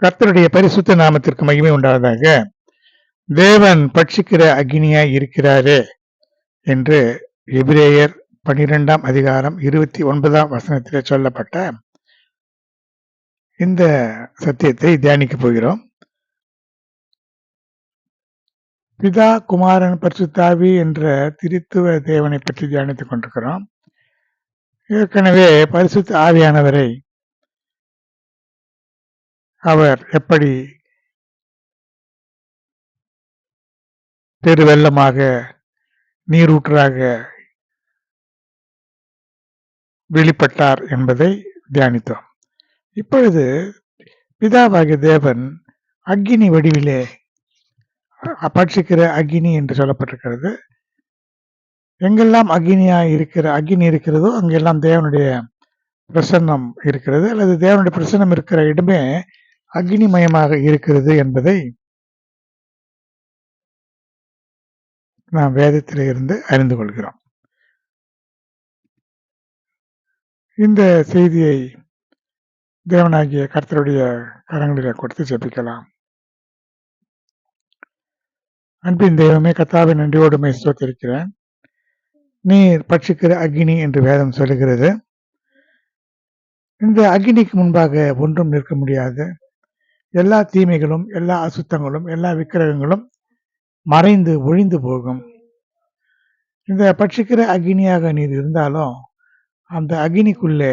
கர்த்தருடைய பரிசுத்த நாமத்திற்கு மகிமை உண்டாவதாக. தேவன் பட்சிக்கிற அக்னியாய் இருக்கிறாரே என்று எபிரேயர் 12ஆம் அதிகாரம் 29ஆம் வசனத்திலே சொல்லப்பட்ட இந்த சத்தியத்தை தியானிக்கப் போகிறோம். பிதா, குமாரன், பரிசுத்தாவி என்ற திரித்துவ தேவனை பற்றி தியானித்துக் கொண்டிருக்கிறோம். ஏற்கனவே பரிசுத்த ஆவியானவரை அவர் எப்படி பெருவெள்ளமாக, நீரூற்றாக வெளிப்பட்டார் என்பதை தியானித்தோம். இப்பொழுது பிதாவாகிய தேவன் அக்கினி வடிவிலே பட்சிக்கிற அக்கினி என்று சொல்லப்பட்டிருக்கிறது. எங்கெல்லாம் அக்கினி இருக்கிறதோ அங்கெல்லாம் தேவனுடைய பிரசன்னம் இருக்கிறது, அல்லது தேவனுடைய பிரசன்னம் இருக்கிற இடமே அக்னிமயமாக இருக்கிறது என்பதை நாம் வேதத்திலே இருந்து அறிந்து கொள்கிறோம். இந்த செய்தியை தேவனாகிய கர்த்தருடைய கரங்களிலே கொடுத்து ஜெபிக்கலாம். அன்பின் தெய்வமே, கர்த்தாவை நன்றியோடு உம்மை ஸ்தோத்திரிக்கிறேன். நீர் பட்சிக்கிற அக்கினி என்று வேதம் சொல்லுகிறது. இந்த அக்கினிக்கு முன்பாக ஒன்றும் நிற்க முடியாது. எல்லா தீமைகளும், எல்லா அசுத்தங்களும், எல்லா விக்கிரகங்களும் மறைந்து ஒழிந்து போகும். இந்த பட்சிக்கிற அக்கினியாக நீர் இருந்தாலும் அந்த அக்கினிக்குள்ளே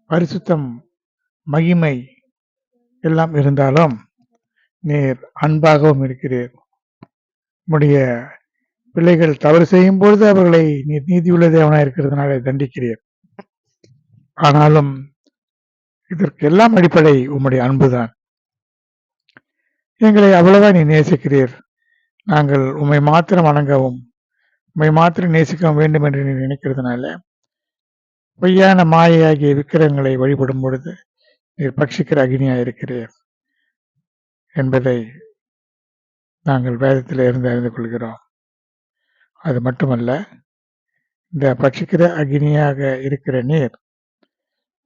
பரிசுத்தம், மகிமை எல்லாம் இருந்தாலும் நீர் அன்பாகவும் இருக்கிறீர். உம்முடைய பிள்ளைகள் தவறு செய்யும் பொழுது அவர்களை நீர் நீதியுள்ள தேவனாய் இருக்கிறதுனால தண்டிக்கிறீர். ஆனாலும் இதற்கு எல்லாம் அடிப்படை உம்முடைய அன்புதான். எங்களை அவ்வளவா நீ நேசிக்கிறீர். நாங்கள் உம்மை மாத்திரம் வணங்கவும், உம்மை மாத்திரம் நேசிக்கவும் வேண்டும் என்று நீ நினைக்கிறதுனால பொய்யான மாயையாகிய விக்கிரகங்களை வழிபடும் பொழுது நீர் பட்சிக்கிற அக்னியாய் இருக்கிறீர் என்பதை நாங்கள் வேதத்தில் இருந்து அறிந்து கொள்கிறோம். அது மட்டுமல்ல, இந்த பட்சிக்கிற அக்னியாக இருக்கிற நீர்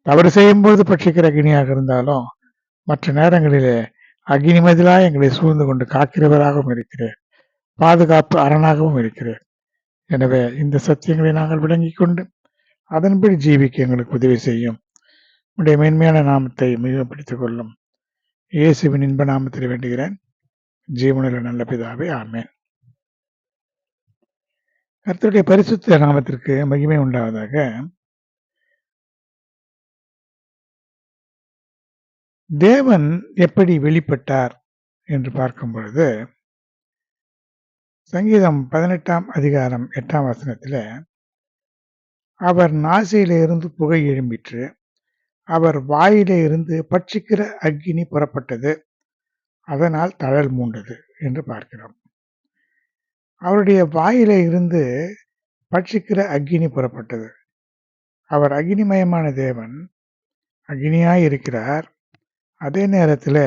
தவறு செய்யும்போது பட்சிக்கிற அக்னியாக இருந்தாலும் மற்ற நேரங்களிலே அக்னி மதிலாய் எங்களை சூழ்ந்து கொண்டு காக்கிறவராகவும் இருக்கிறேன், பாதுகாப்பு அரணாகவும் இருக்கிறேன். எனவே இந்த சத்தியங்களை நாங்கள் விளங்கிக் கொண்டு அதன்படி ஜீவிக்க எங்களுக்கு உதவி செய்யும். உடைய மேன்மையான நாமத்தை மிகப்படுத்திக் கொள்ளும் இயேசுவின் இன்ப நாமத்தில் வேண்டுகிறேன், ஜீவனுள்ள நல்ல பிதாவே, ஆமென். கர்த்தருடைய பரிசுத்த நாமத்திற்கு மகிமை உண்டாவதாக. தேவன் எப்படி வெளிப்பட்டார் என்று பார்க்கும் பொழுது சங்கீதம் 18ஆம் அதிகாரம் 8ஆம் வசனத்தில் அவர் நாசியிலே இருந்து புகை எழும்பிற்று, அவர் வாயிலே இருந்து பட்சிக்கிற அக்கினி புறப்பட்டது, அதனால் தழல் மூண்டது என்று பார்க்கிறோம். அவருடைய வாயிலே இருந்து பட்சிக்கிற அக்கினி புறப்பட்டது. அவர் அக்னிமயமான தேவன், அக்னியாய் இருக்கிறார். அதே நேரத்தில்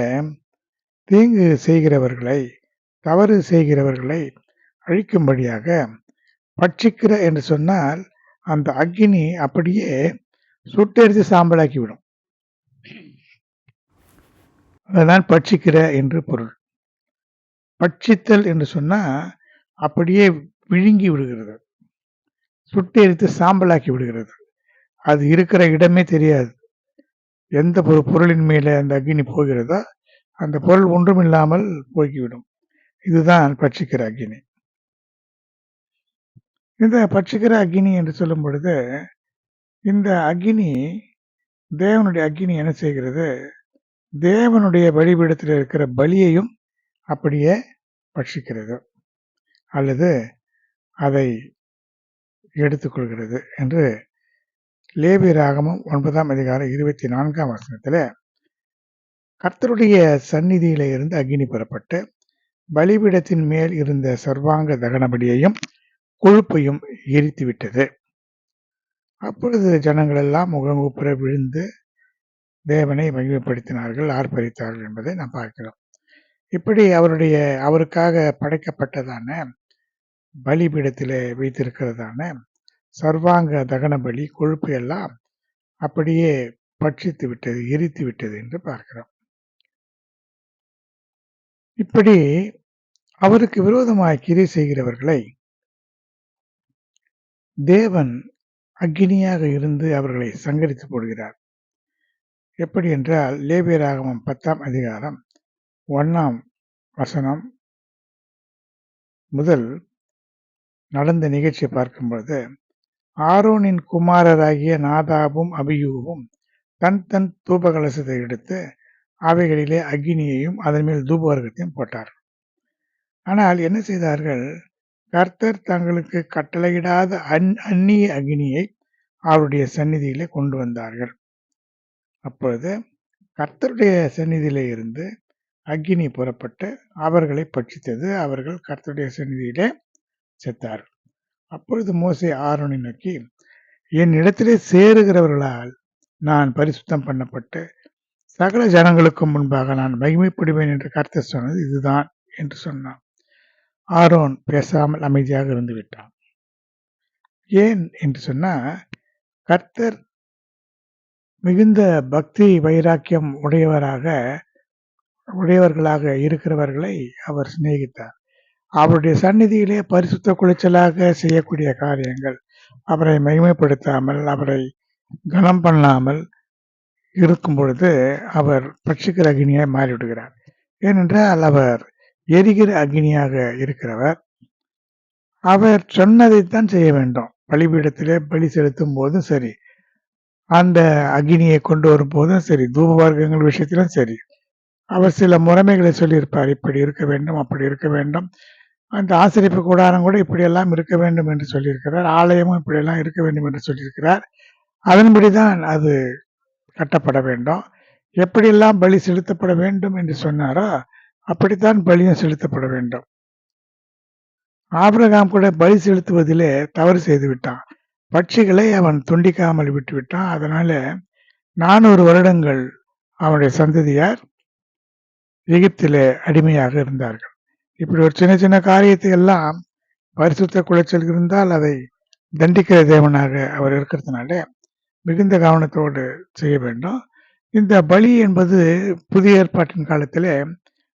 தீங்கு செய்கிறவர்களை, தவறு செய்கிறவர்களை அழிக்கும்படியாக பட்சிக்கிற என்று சொன்னால் அந்த அக்கினி அப்படியே சுட்டெரித்து சாம்பலாக்கி விடும். அதுதான் பட்சிக்கிற என்று பொருள். பட்சித்தல் என்று சொன்னா அப்படியே விழுங்கி விடுகிறது, சுட்டெரித்து சாம்பலாக்கி விடுகிறது. அது இருக்கிற இடமே தெரியாது. எந்த ஒரு பொருளின் மேலே அந்த அக்கினி போகிறதோ அந்த பொருள் ஒன்றுமில்லாமல் போய்விடும். இதுதான் பட்சிக்கிற அக்கினி. இந்த பட்சிக்கிற அக்கினி என்று சொல்லும் பொழுது இந்த அக்கினி, தேவனுடைய அக்கினி என்ன செய்கிறது? தேவனுடைய பலிபீடத்தில் இருக்கிற பலியையும் அப்படியே பட்சிக்கிறது அல்லது அதை எடுத்துக்கொள்கிறது என்று லேவியராகமம் 9ஆம் அதிகாரம் 24ஆம் வசனத்தில் கர்த்தருடைய சந்நிதியில இருந்து அக்கினி புறப்பட்டு பலிபீடத்தின் மேல் இருந்த சர்வாங்க தகன பலியையும் கொழுப்பையும் எரித்து விட்டது. அப்பொழுது ஜனங்கள் எல்லாம் முகங்குப்புற விழுந்து தேவனை மகிமைப்படுத்தினார்கள், ஆர்ப்பரித்தார்கள் என்பதை நாம் பார்க்கிறோம். இப்படி அவருக்காக படைக்கப்பட்டதான பலிபீடத்திலே வைத்திருக்கிறதான சர்வாங்க தகன பலி கொழுப்பு எல்லாம் அப்படியே பட்சித்து விட்டது, எரித்து விட்டது என்று பார்க்கிறோம். இப்படி அவருக்கு விரோதமாய் கிரியை செய்கிறவர்களை தேவன் அக்கினியாக இருந்து அவர்களை சங்கரித்து போடுகிறார். எப்படி என்றால் லேவியராகமம் 10ஆம் அதிகாரம் 1ஆம் வசனம் முதல் நடந்த நிகழ்ச்சியை பார்க்கும்போது, ஆரோனின் குமாரராகிய நாதாபும் அபியூவும் தன் தன் தூப கலசத்தை எடுத்து அவைகளிலே அக்கினியையும் அதன் மேல் தூபவர்க்கத்தையும் போட்டார். ஆனால் என்ன செய்தார்கள்? கர்த்தர் தங்களுக்கு கட்டளையிடாத அந்நிய அக்கினியை அவருடைய சந்நிதியிலே கொண்டு வந்தார்கள். அப்பொழுது கர்த்தருடைய சந்நிதியிலே இருந்து அக்கினி புறப்பட்டு அவர்களை பட்சித்தது. அவர்கள் கர்த்தருடைய சந்நிதியிலே செத்தார்கள். அப்பொழுது மோசே ஆரோனை நோக்கி, என் இடத்திலே சேருகிறவர்களால் நான் பரிசுத்தம் பண்ணப்பட்டு சகல ஜனங்களுக்கும் முன்பாக நான் மகிமைப்படுவேன் என்று கர்த்தர் சொன்னது இதுதான் என்று சொன்னான். ஆரோன் பேசாமல் அமைதியாக இருந்து விட்டான். ஏன் என்று சொன்னா, கர்த்தர் மிகுந்த பக்தி வைராக்கியம் உடையவர்களாக இருக்கிறவர்களை அவர் சிநேகித்தார். அவருடைய சந்நிதியிலே பரிசுத்த குலைச்சலாக செய்யக்கூடிய காரியங்கள் அவரை மகிமைப்படுத்தாமல், அவரை கனம் பண்ணாமல் இருக்கும் பொழுது அவர் பட்சிக்கிற அக்னியாய் மாறிவிடுகிறார். ஏனென்றால் அவர் எரிகிற அக்னியாக இருக்கிறவர். அவர் சொன்னதைத்தான் செய்ய வேண்டும். பலிபீடத்திலே பலி செலுத்தும் போதும் சரி, அந்த அக்னியை கொண்டு வரும் போதும் சரி, தூப வர்க்கங்கள் விஷயத்திலும் சரி, அவர் சில முறைமைகளை சொல்லியிருப்பார். இப்படி இருக்க வேண்டும், அப்படி இருக்க வேண்டும். அந்த ஆசரிப்பு கூடாரம் கூட இப்படியெல்லாம் இருக்க வேண்டும் என்று சொல்லியிருக்கிறார். ஆலயமும் இப்படியெல்லாம் இருக்க வேண்டும் என்று சொல்லியிருக்கிறார். அதன்படிதான் அது கட்டப்பட வேண்டும். எப்படியெல்லாம் பலி செலுத்தப்பட வேண்டும் என்று சொன்னாரோ அப்படித்தான் பலியும் செலுத்தப்பட வேண்டும். ஆபிரகாம் கூட பலி செலுத்துவதிலே தவறு செய்து விட்டான். பட்சிகளை அவன் துண்டிக்காமல் விட்டு விட்டான். அதனால 400 வருடங்கள் அவனுடைய சந்ததியார் எகிப்திலே அடிமையாக இருந்தார்கள். இப்படி ஒரு சின்ன சின்ன காரியத்தை எல்லாம் பரிசுத்த குலைச்சல் இருந்தால் அதை தண்டிக்கிற தேவனாக அவர் இருக்கிறதுனால மிகுந்த கவனத்தோடு செய்ய வேண்டும். இந்த பலி என்பது புதிய ஏற்பாட்டின் காலத்திலே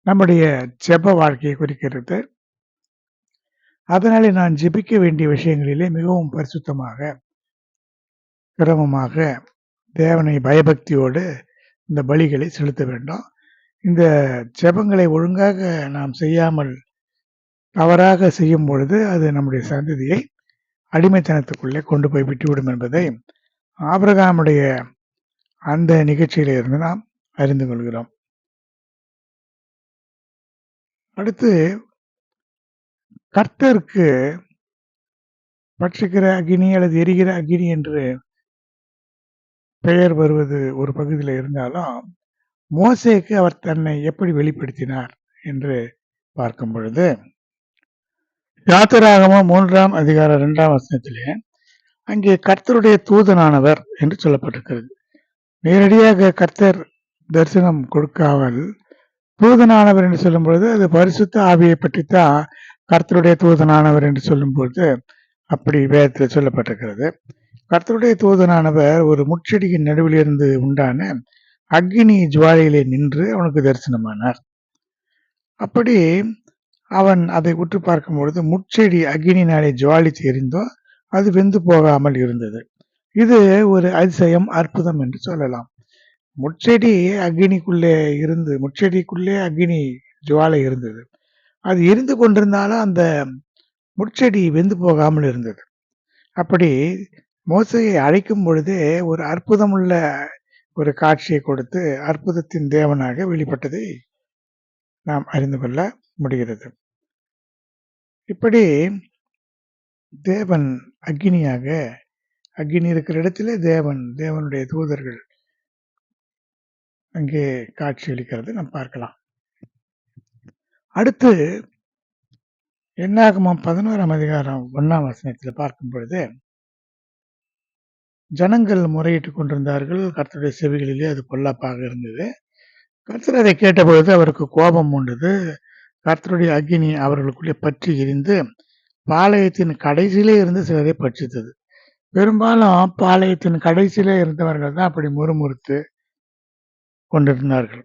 நம்முடைய ஜெப வாழ்க்கையை குறிக்கிறது. அதனாலே நான் ஜெபிக்க வேண்டிய விஷயங்களிலே மிகவும் பரிசுத்தமாக, கிரமமாக, தேவனை பயபக்தியோடு இந்த பலிகளை செலுத்த வேண்டும். இந்த ஜெபங்களை ஒழுங்காக நாம் செய்யாமல் தவறாக செய்யும் பொழுது அது நம்முடைய சந்ததியை அடிமைத்தனத்துக்குள்ளே கொண்டு போய் விட்டுவிடும் என்பதை ஆபிரகாமுடைய அந்த நிகழ்ச்சியில இருந்து நாம் அறிந்து கொள்கிறோம். அடுத்து கர்த்தருக்கு பட்சிக்கிற அக்னி அல்லது எரிகிற அக்னி என்று பெயர் வருவது ஒரு பகுதியில் இருந்தாலும், மோசேக்கு அவர் தன்னை எப்படி வெளிப்படுத்தினார் என்று பார்க்கும் பொழுது, யாத்திராகமம் 3ஆம் அதிகாரம் 2ஆம் வசனத்திலே அங்கே கர்த்தருடைய தூதனானவர் என்று சொல்லப்பட்டிருக்கிறது. நேரடியாக கர்த்தர் தரிசனம் கொடுக்காமல் தூதனானவர் என்று சொல்லும் பொழுது அது பரிசுத்த ஆவியை பற்றித்தான் கர்த்தருடைய தூதனானவர் என்று சொல்லும் பொழுது அப்படி வேதத்தில் சொல்லப்பட்டிருக்கிறது. கர்த்தருடைய தூதனானவர் ஒரு முட்செடியின் நடுவில் இருந்து உண்டான அக்னி ஜுவாலையிலே நின்று அவனுக்கு தரிசனமானார். அப்படி அவன் அதை உற்று பார்க்கும் பொழுது முட்செடி அக்னினாலே ஜுவாலித்து எரிந்தோ அது வெந்து போகாமல் இருந்தது. இது ஒரு அதிசயம், அற்புதம் என்று சொல்லலாம். முட்செடி முட்செடிக்குள்ளே அக்னி ஜுவாலை இருந்தது. அது எரிந்து கொண்டிருந்தாலும் அந்த முட்செடி வெந்து போகாமல் இருந்தது. அப்படி மோசேயை அழைக்கும் பொழுதே ஒரு அற்புதமுள்ள ஒரு காட்சியை கொடுத்து அற்புதத்தின் தேவனாக வெளிப்பட்டதை நாம் அறிந்து கொள்ள முடிகிறது. இப்படி தேவன் அக்னியாக, அக்னி இருக்கிற இடத்திலே தேவனுடைய தூதர்கள் அங்கே காட்சியளிக்கிறது நாம் பார்க்கலாம். அடுத்து என்னாகமம் 11ஆம் அதிகாரம் 1ஆம் வசனத்தில் பார்க்கும் பொழுது, ஜனங்கள் முறையிட்டுக் கொண்டிருந்தார்கள். கர்த்தருடைய செவிகளிலே அது பொல்லாப்பாக இருந்தது. கர்த்தர் அதை கேட்டபொழுது அவருக்கு கோபம் உண்டது. கர்த்தருடைய அக்கினி அவர்களுக்குள்ளே பற்றி எரிந்து பாளையத்தின் கடைசியிலே இருந்து சிலரை பட்சித்தது. பெரும்பாலும் பாளையத்தின் கடைசியிலே இருந்தவர்கள் தான் அப்படி முறுமுறுத்து கொண்டிருந்தார்கள்.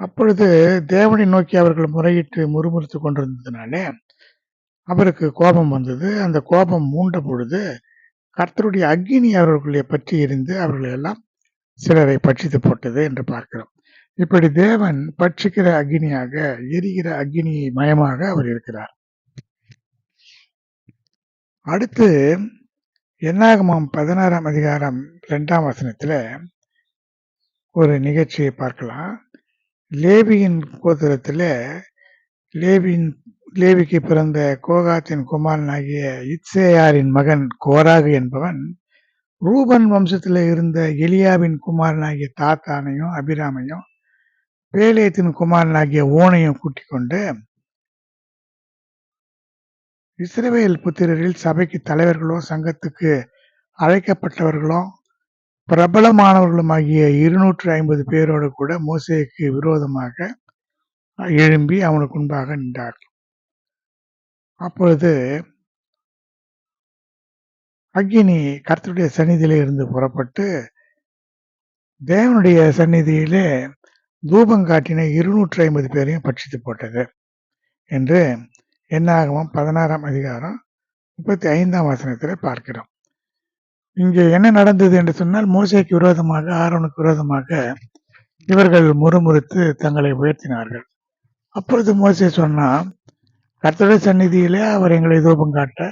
அப்பொழுது தேவனை நோக்கி அவர்கள் முறையிட்டு முறுமுறுத்து கொண்டிருந்ததுனாலே அவருக்கு கோபம் வந்தது. அந்த கோபம் மூண்ட பொழுது கர்த்தருடைய அக்கினி அவர்களுக்குள்ளே பற்றி இருந்து அவர்களை எல்லாம் சிலரை பட்சித்து போட்டது என்று பார்க்கிறோம். இப்படி தேவன் பட்சிக்கிற அக்கினியாக, எரிகிற அக்கினி மயமாக அவர் இருக்கிறார். அடுத்து என்னாகமம் 16ஆம் அதிகாரம் 2ஆம் வசனத்துல ஒரு நிகழ்ச்சியை பார்க்கலாம். லேவியின் கோத்திரத்துல லேவிக்கு பிறந்த கோகாத்தின் குமாரனாகிய இத்சேயாரின் மகன் கோராகு என்பவன் ரூபன் வம்சத்துல இருந்த எலியாவின் குமாரனாகிய தாத்தானையும் அபிராமையும் பேலேத்தின் குமாரனாகிய ஓனையும் கூட்டிக் கொண்டு இஸ்ரவேல் புத்திரரில் சபைக்கு தலைவர்களும் சங்கத்துக்கு அழைக்கப்பட்டவர்களும் பிரபலமானவர்களுமாகிய 250 பேரோடு கூட மோசேக்கு விரோதமாக எழும்பி அவனுக்கு முன்பாக நின்றார். அப்பொழுது அக்கினி கர்த்தருடைய சந்நிதியிலே இருந்து புறப்பட்டு தேவனுடைய சந்நிதியிலே தூபம் காட்டின 250 பேரையும் பட்சித்து போட்டது என்று என்னாகமம் 16ஆம் அதிகாரம் 35ஆம் வசனத்திலே பார்க்கிறோம். இங்கே என்ன நடந்தது என்று சொன்னால், மோசேக்கு விரோதமாக, ஆரோனுக்கு விரோதமாக இவர்கள் முறுமுறுத்து தங்களை உயர்த்தினார்கள். அப்பொழுது மோசே சொன்னா, கர்த்தருடைய சந்நிதியிலே அவர் எங்களை தூபம் காட்ட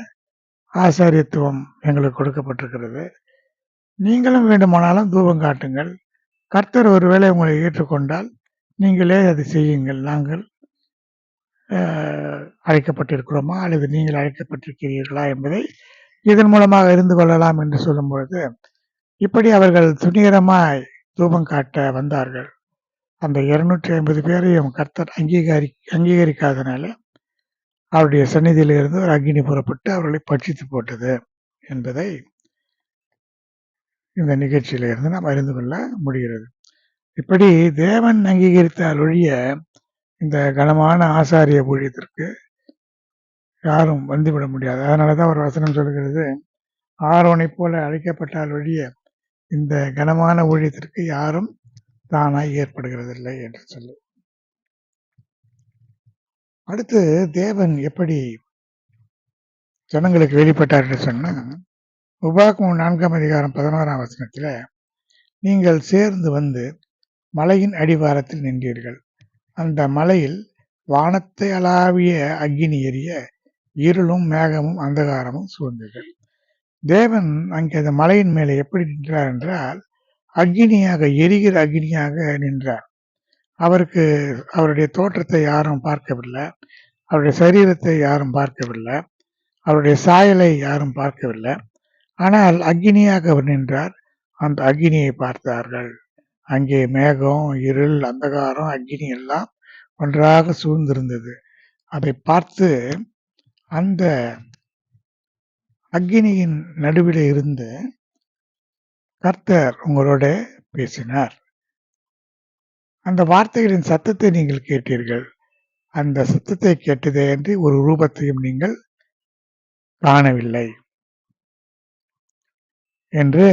ஆசாரியத்துவம் எங்களுக்கு கொடுக்கப்பட்டிருக்கிறது. நீங்களும் வேண்டுமானாலும் தூபம் காட்டுங்கள். கர்த்தர் ஒருவேளை உங்களை ஏற்றுக்கொண்டால் நீங்களே அதை செய்யுங்கள். நாங்கள் அழைக்கப்பட்டிருக்கிறோமா அல்லது நீங்கள் அழைக்கப்பட்டிருக்கிறீர்களா என்பதை இதன் மூலமாக அறிந்து கொள்ளலாம் என்று சொல்லும் பொழுது, இப்படி அவர்கள் துணிகரமாய் தூபம் காட்ட வந்தார்கள். அந்த 250 பேரையும் கர்த்தர் அங்கீகரிக்காதனால அவருடைய சந்நிதியிலிருந்து ஒரு அக்கினி புறப்பட்டு அவர்களை பட்சித்து போட்டது என்பதை இந்த நிகழ்ச்சியிலிருந்து நாம் அறிந்து கொள்ள முடிகிறது. இப்படி தேவன் அங்கீகரித்தால் ஒழிய இந்த கனமான ஆசாரிய ஊழியத்திற்கு யாரும் வந்துவிட முடியாது. அதனாலதான் ஒரு வசனம் சொல்கிறது, ஆரோனை போல அழைக்கப்பட்டால் ஒழிய இந்த கனமான ஊழியத்திற்கு யாரும் தானாய் ஏற்படுகிறதில்லை என்று சொல்லி. அடுத்து தேவன் எப்படி ஜனங்களுக்கு வெளிப்பட்டார் என்று சொன்னா, உபாகமம் 4ஆம் அதிகாரம் 11ஆம் வசனத்துல, நீங்கள் சேர்ந்து வந்து மலையின் அடிவாரத்தில் நின்றீர்கள். அந்த மலையில் வானத்தை அளாவிய அக்கினி எரிய இருளும் மேகமும் அந்தகாரமும் சூழ்ந்தது. தேவன் அங்கே அந்த மலையின் மேலே எப்படி நின்றார் என்றால், அக்கினியாக, எரிகிற அக்கினியாக நின்றார். அவருக்கு அவருடைய தோற்றத்தை யாரும் பார்க்கவில்லை, அவருடைய சரீரத்தை யாரும் பார்க்கவில்லை, அவருடைய சாயலை யாரும் பார்க்கவில்லை. ஆனால் அக்கினியாக அவர் நின்றார். அந்த அக்கினியை பார்த்தார்கள். அங்கே மேகம், இருள், அந்தகாரம், அக்கினி எல்லாம் ஒன்றாக சூழ்ந்திருந்தது. அதை பார்த்து அந்த அக்கினியின் நடுவில் இருந்து கர்த்தர் உங்களோட பேசினார். அந்த வார்த்தைகளின் சத்தத்தை நீங்கள் கேட்டீர்கள். அந்த சத்தத்தை கேட்டதே என்று ஒரு ரூபத்தையும் நீங்கள் காணவில்லை என்று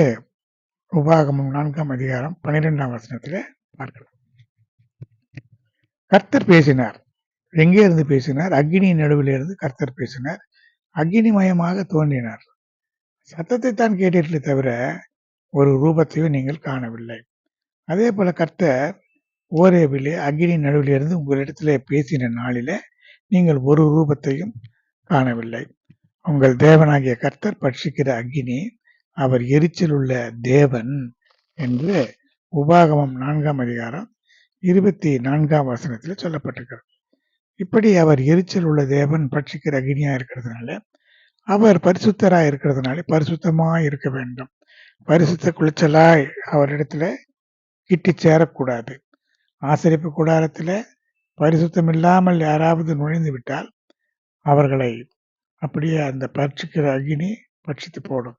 உபாகமம் 4ஆம் அதிகாரம் 12ஆம் வசனத்தில் பார்க்கலாம். கர்த்தர் பேசினார். எங்கே இருந்து பேசினார்? அக்கினியின் நடுவில் இருந்து கர்த்தர் பேசினார். அக்கினிமயமாக தோன்றினார். சத்தத்தை தான் கேட்டீர்களே தவிர ஒரு ரூபத்தையும் நீங்கள் காணவில்லை. அதே போல கர்த்தர் ஓரேபிலே அக்கினியின் நடுவில் இருந்து உங்களிடத்திலே பேசின நாளிலே நீங்கள் ஒரு ரூபத்தையும் காணவில்லை. உங்கள் தேவனாகிய கர்த்தர் பட்சிக்கிற அக்கினி, அவர் எரிச்சல் உள்ள தேவன் என்று உபாகமம் 4ஆம் அதிகாரம் 24ஆம் வசனத்தில் சொல்லப்பட்டிருக்கிறது. இப்படி அவர் எரிச்சல் உள்ள தேவன், பட்சிக்கிற அக்கினியா இருக்கிறதுனால, அவர் பரிசுத்தராய் இருக்கிறதுனால பரிசுத்தமாய் இருக்க வேண்டும். பரிசுத்த குளிச்சலாய் அவரிடத்துல கிட்டி சேரக்கூடாது. ஆசரிப்பு கூடாரத்துல பரிசுத்தம் இல்லாமல் யாராவது நுழைந்து விட்டால் அவர்களை அப்படியே அந்த பட்சிக்கிற அக்கினி பட்சித்து போடும்.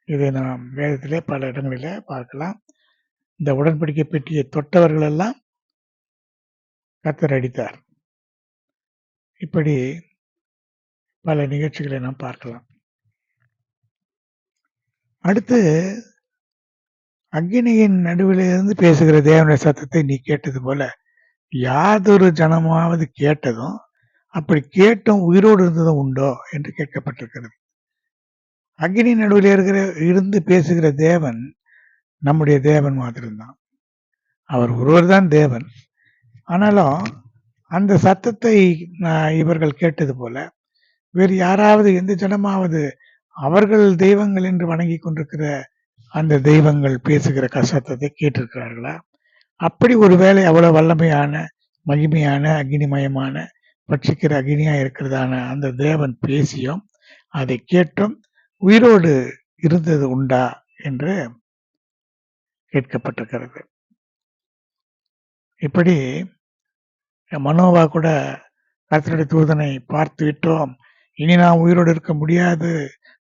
இதை நாம் வேதத்திலே பல இடங்களிலே பார்க்கலாம். இந்த உடன்படிக்கை பெட்டியை தொட்டவர்கள் எல்லாம் கர்த்தர் அடித்தார். இப்படி பல நிகழ்ச்சிகளை நாம் பார்க்கலாம். அடுத்து அக்கினியின் நடுவிலிருந்து பேசுகிற தேவனுடைய சத்தத்தை நீ கேட்டது போல யாதொரு ஜனமாவது கேட்டதும் அப்படி கேட்டும் உயிரோடு இருந்ததும் உண்டோ என்று கேட்கப்பட்டிருக்கிறது. அக்கினி நடுவில் இருந்து பேசுகிற தேவன் நம்முடைய தேவன் மாத்திரம்தான். அவர் ஒருவர் தான் தேவன். ஆனாலும் அந்த சத்தத்தை இவர்கள் கேட்டது போல வேறு யாராவது எந்த ஜனமாவது அவர்கள் தெய்வங்கள் என்று வணங்கி கொண்டிருக்கிற அந்த தெய்வங்கள் பேசுகிற சத்தத்தை கேட்டிருக்கிறார்களா? அப்படி ஒருவேளை அவ்வளவு வல்லமையான மகிமையான அக்னிமயமான பட்சிக்கிற அக்னியா இருக்கிறதான அந்த தேவன் பேசியும் அதை கேட்டும் உயிரோடு இருந்தது உண்டா என்று கேட்கப்பட்டிருக்கிறது. இப்படி மனோவா கூட கர்த்தருடைய தூதனை பார்த்து விட்டோம், இனி நாம் உயிரோடு இருக்க முடியாது,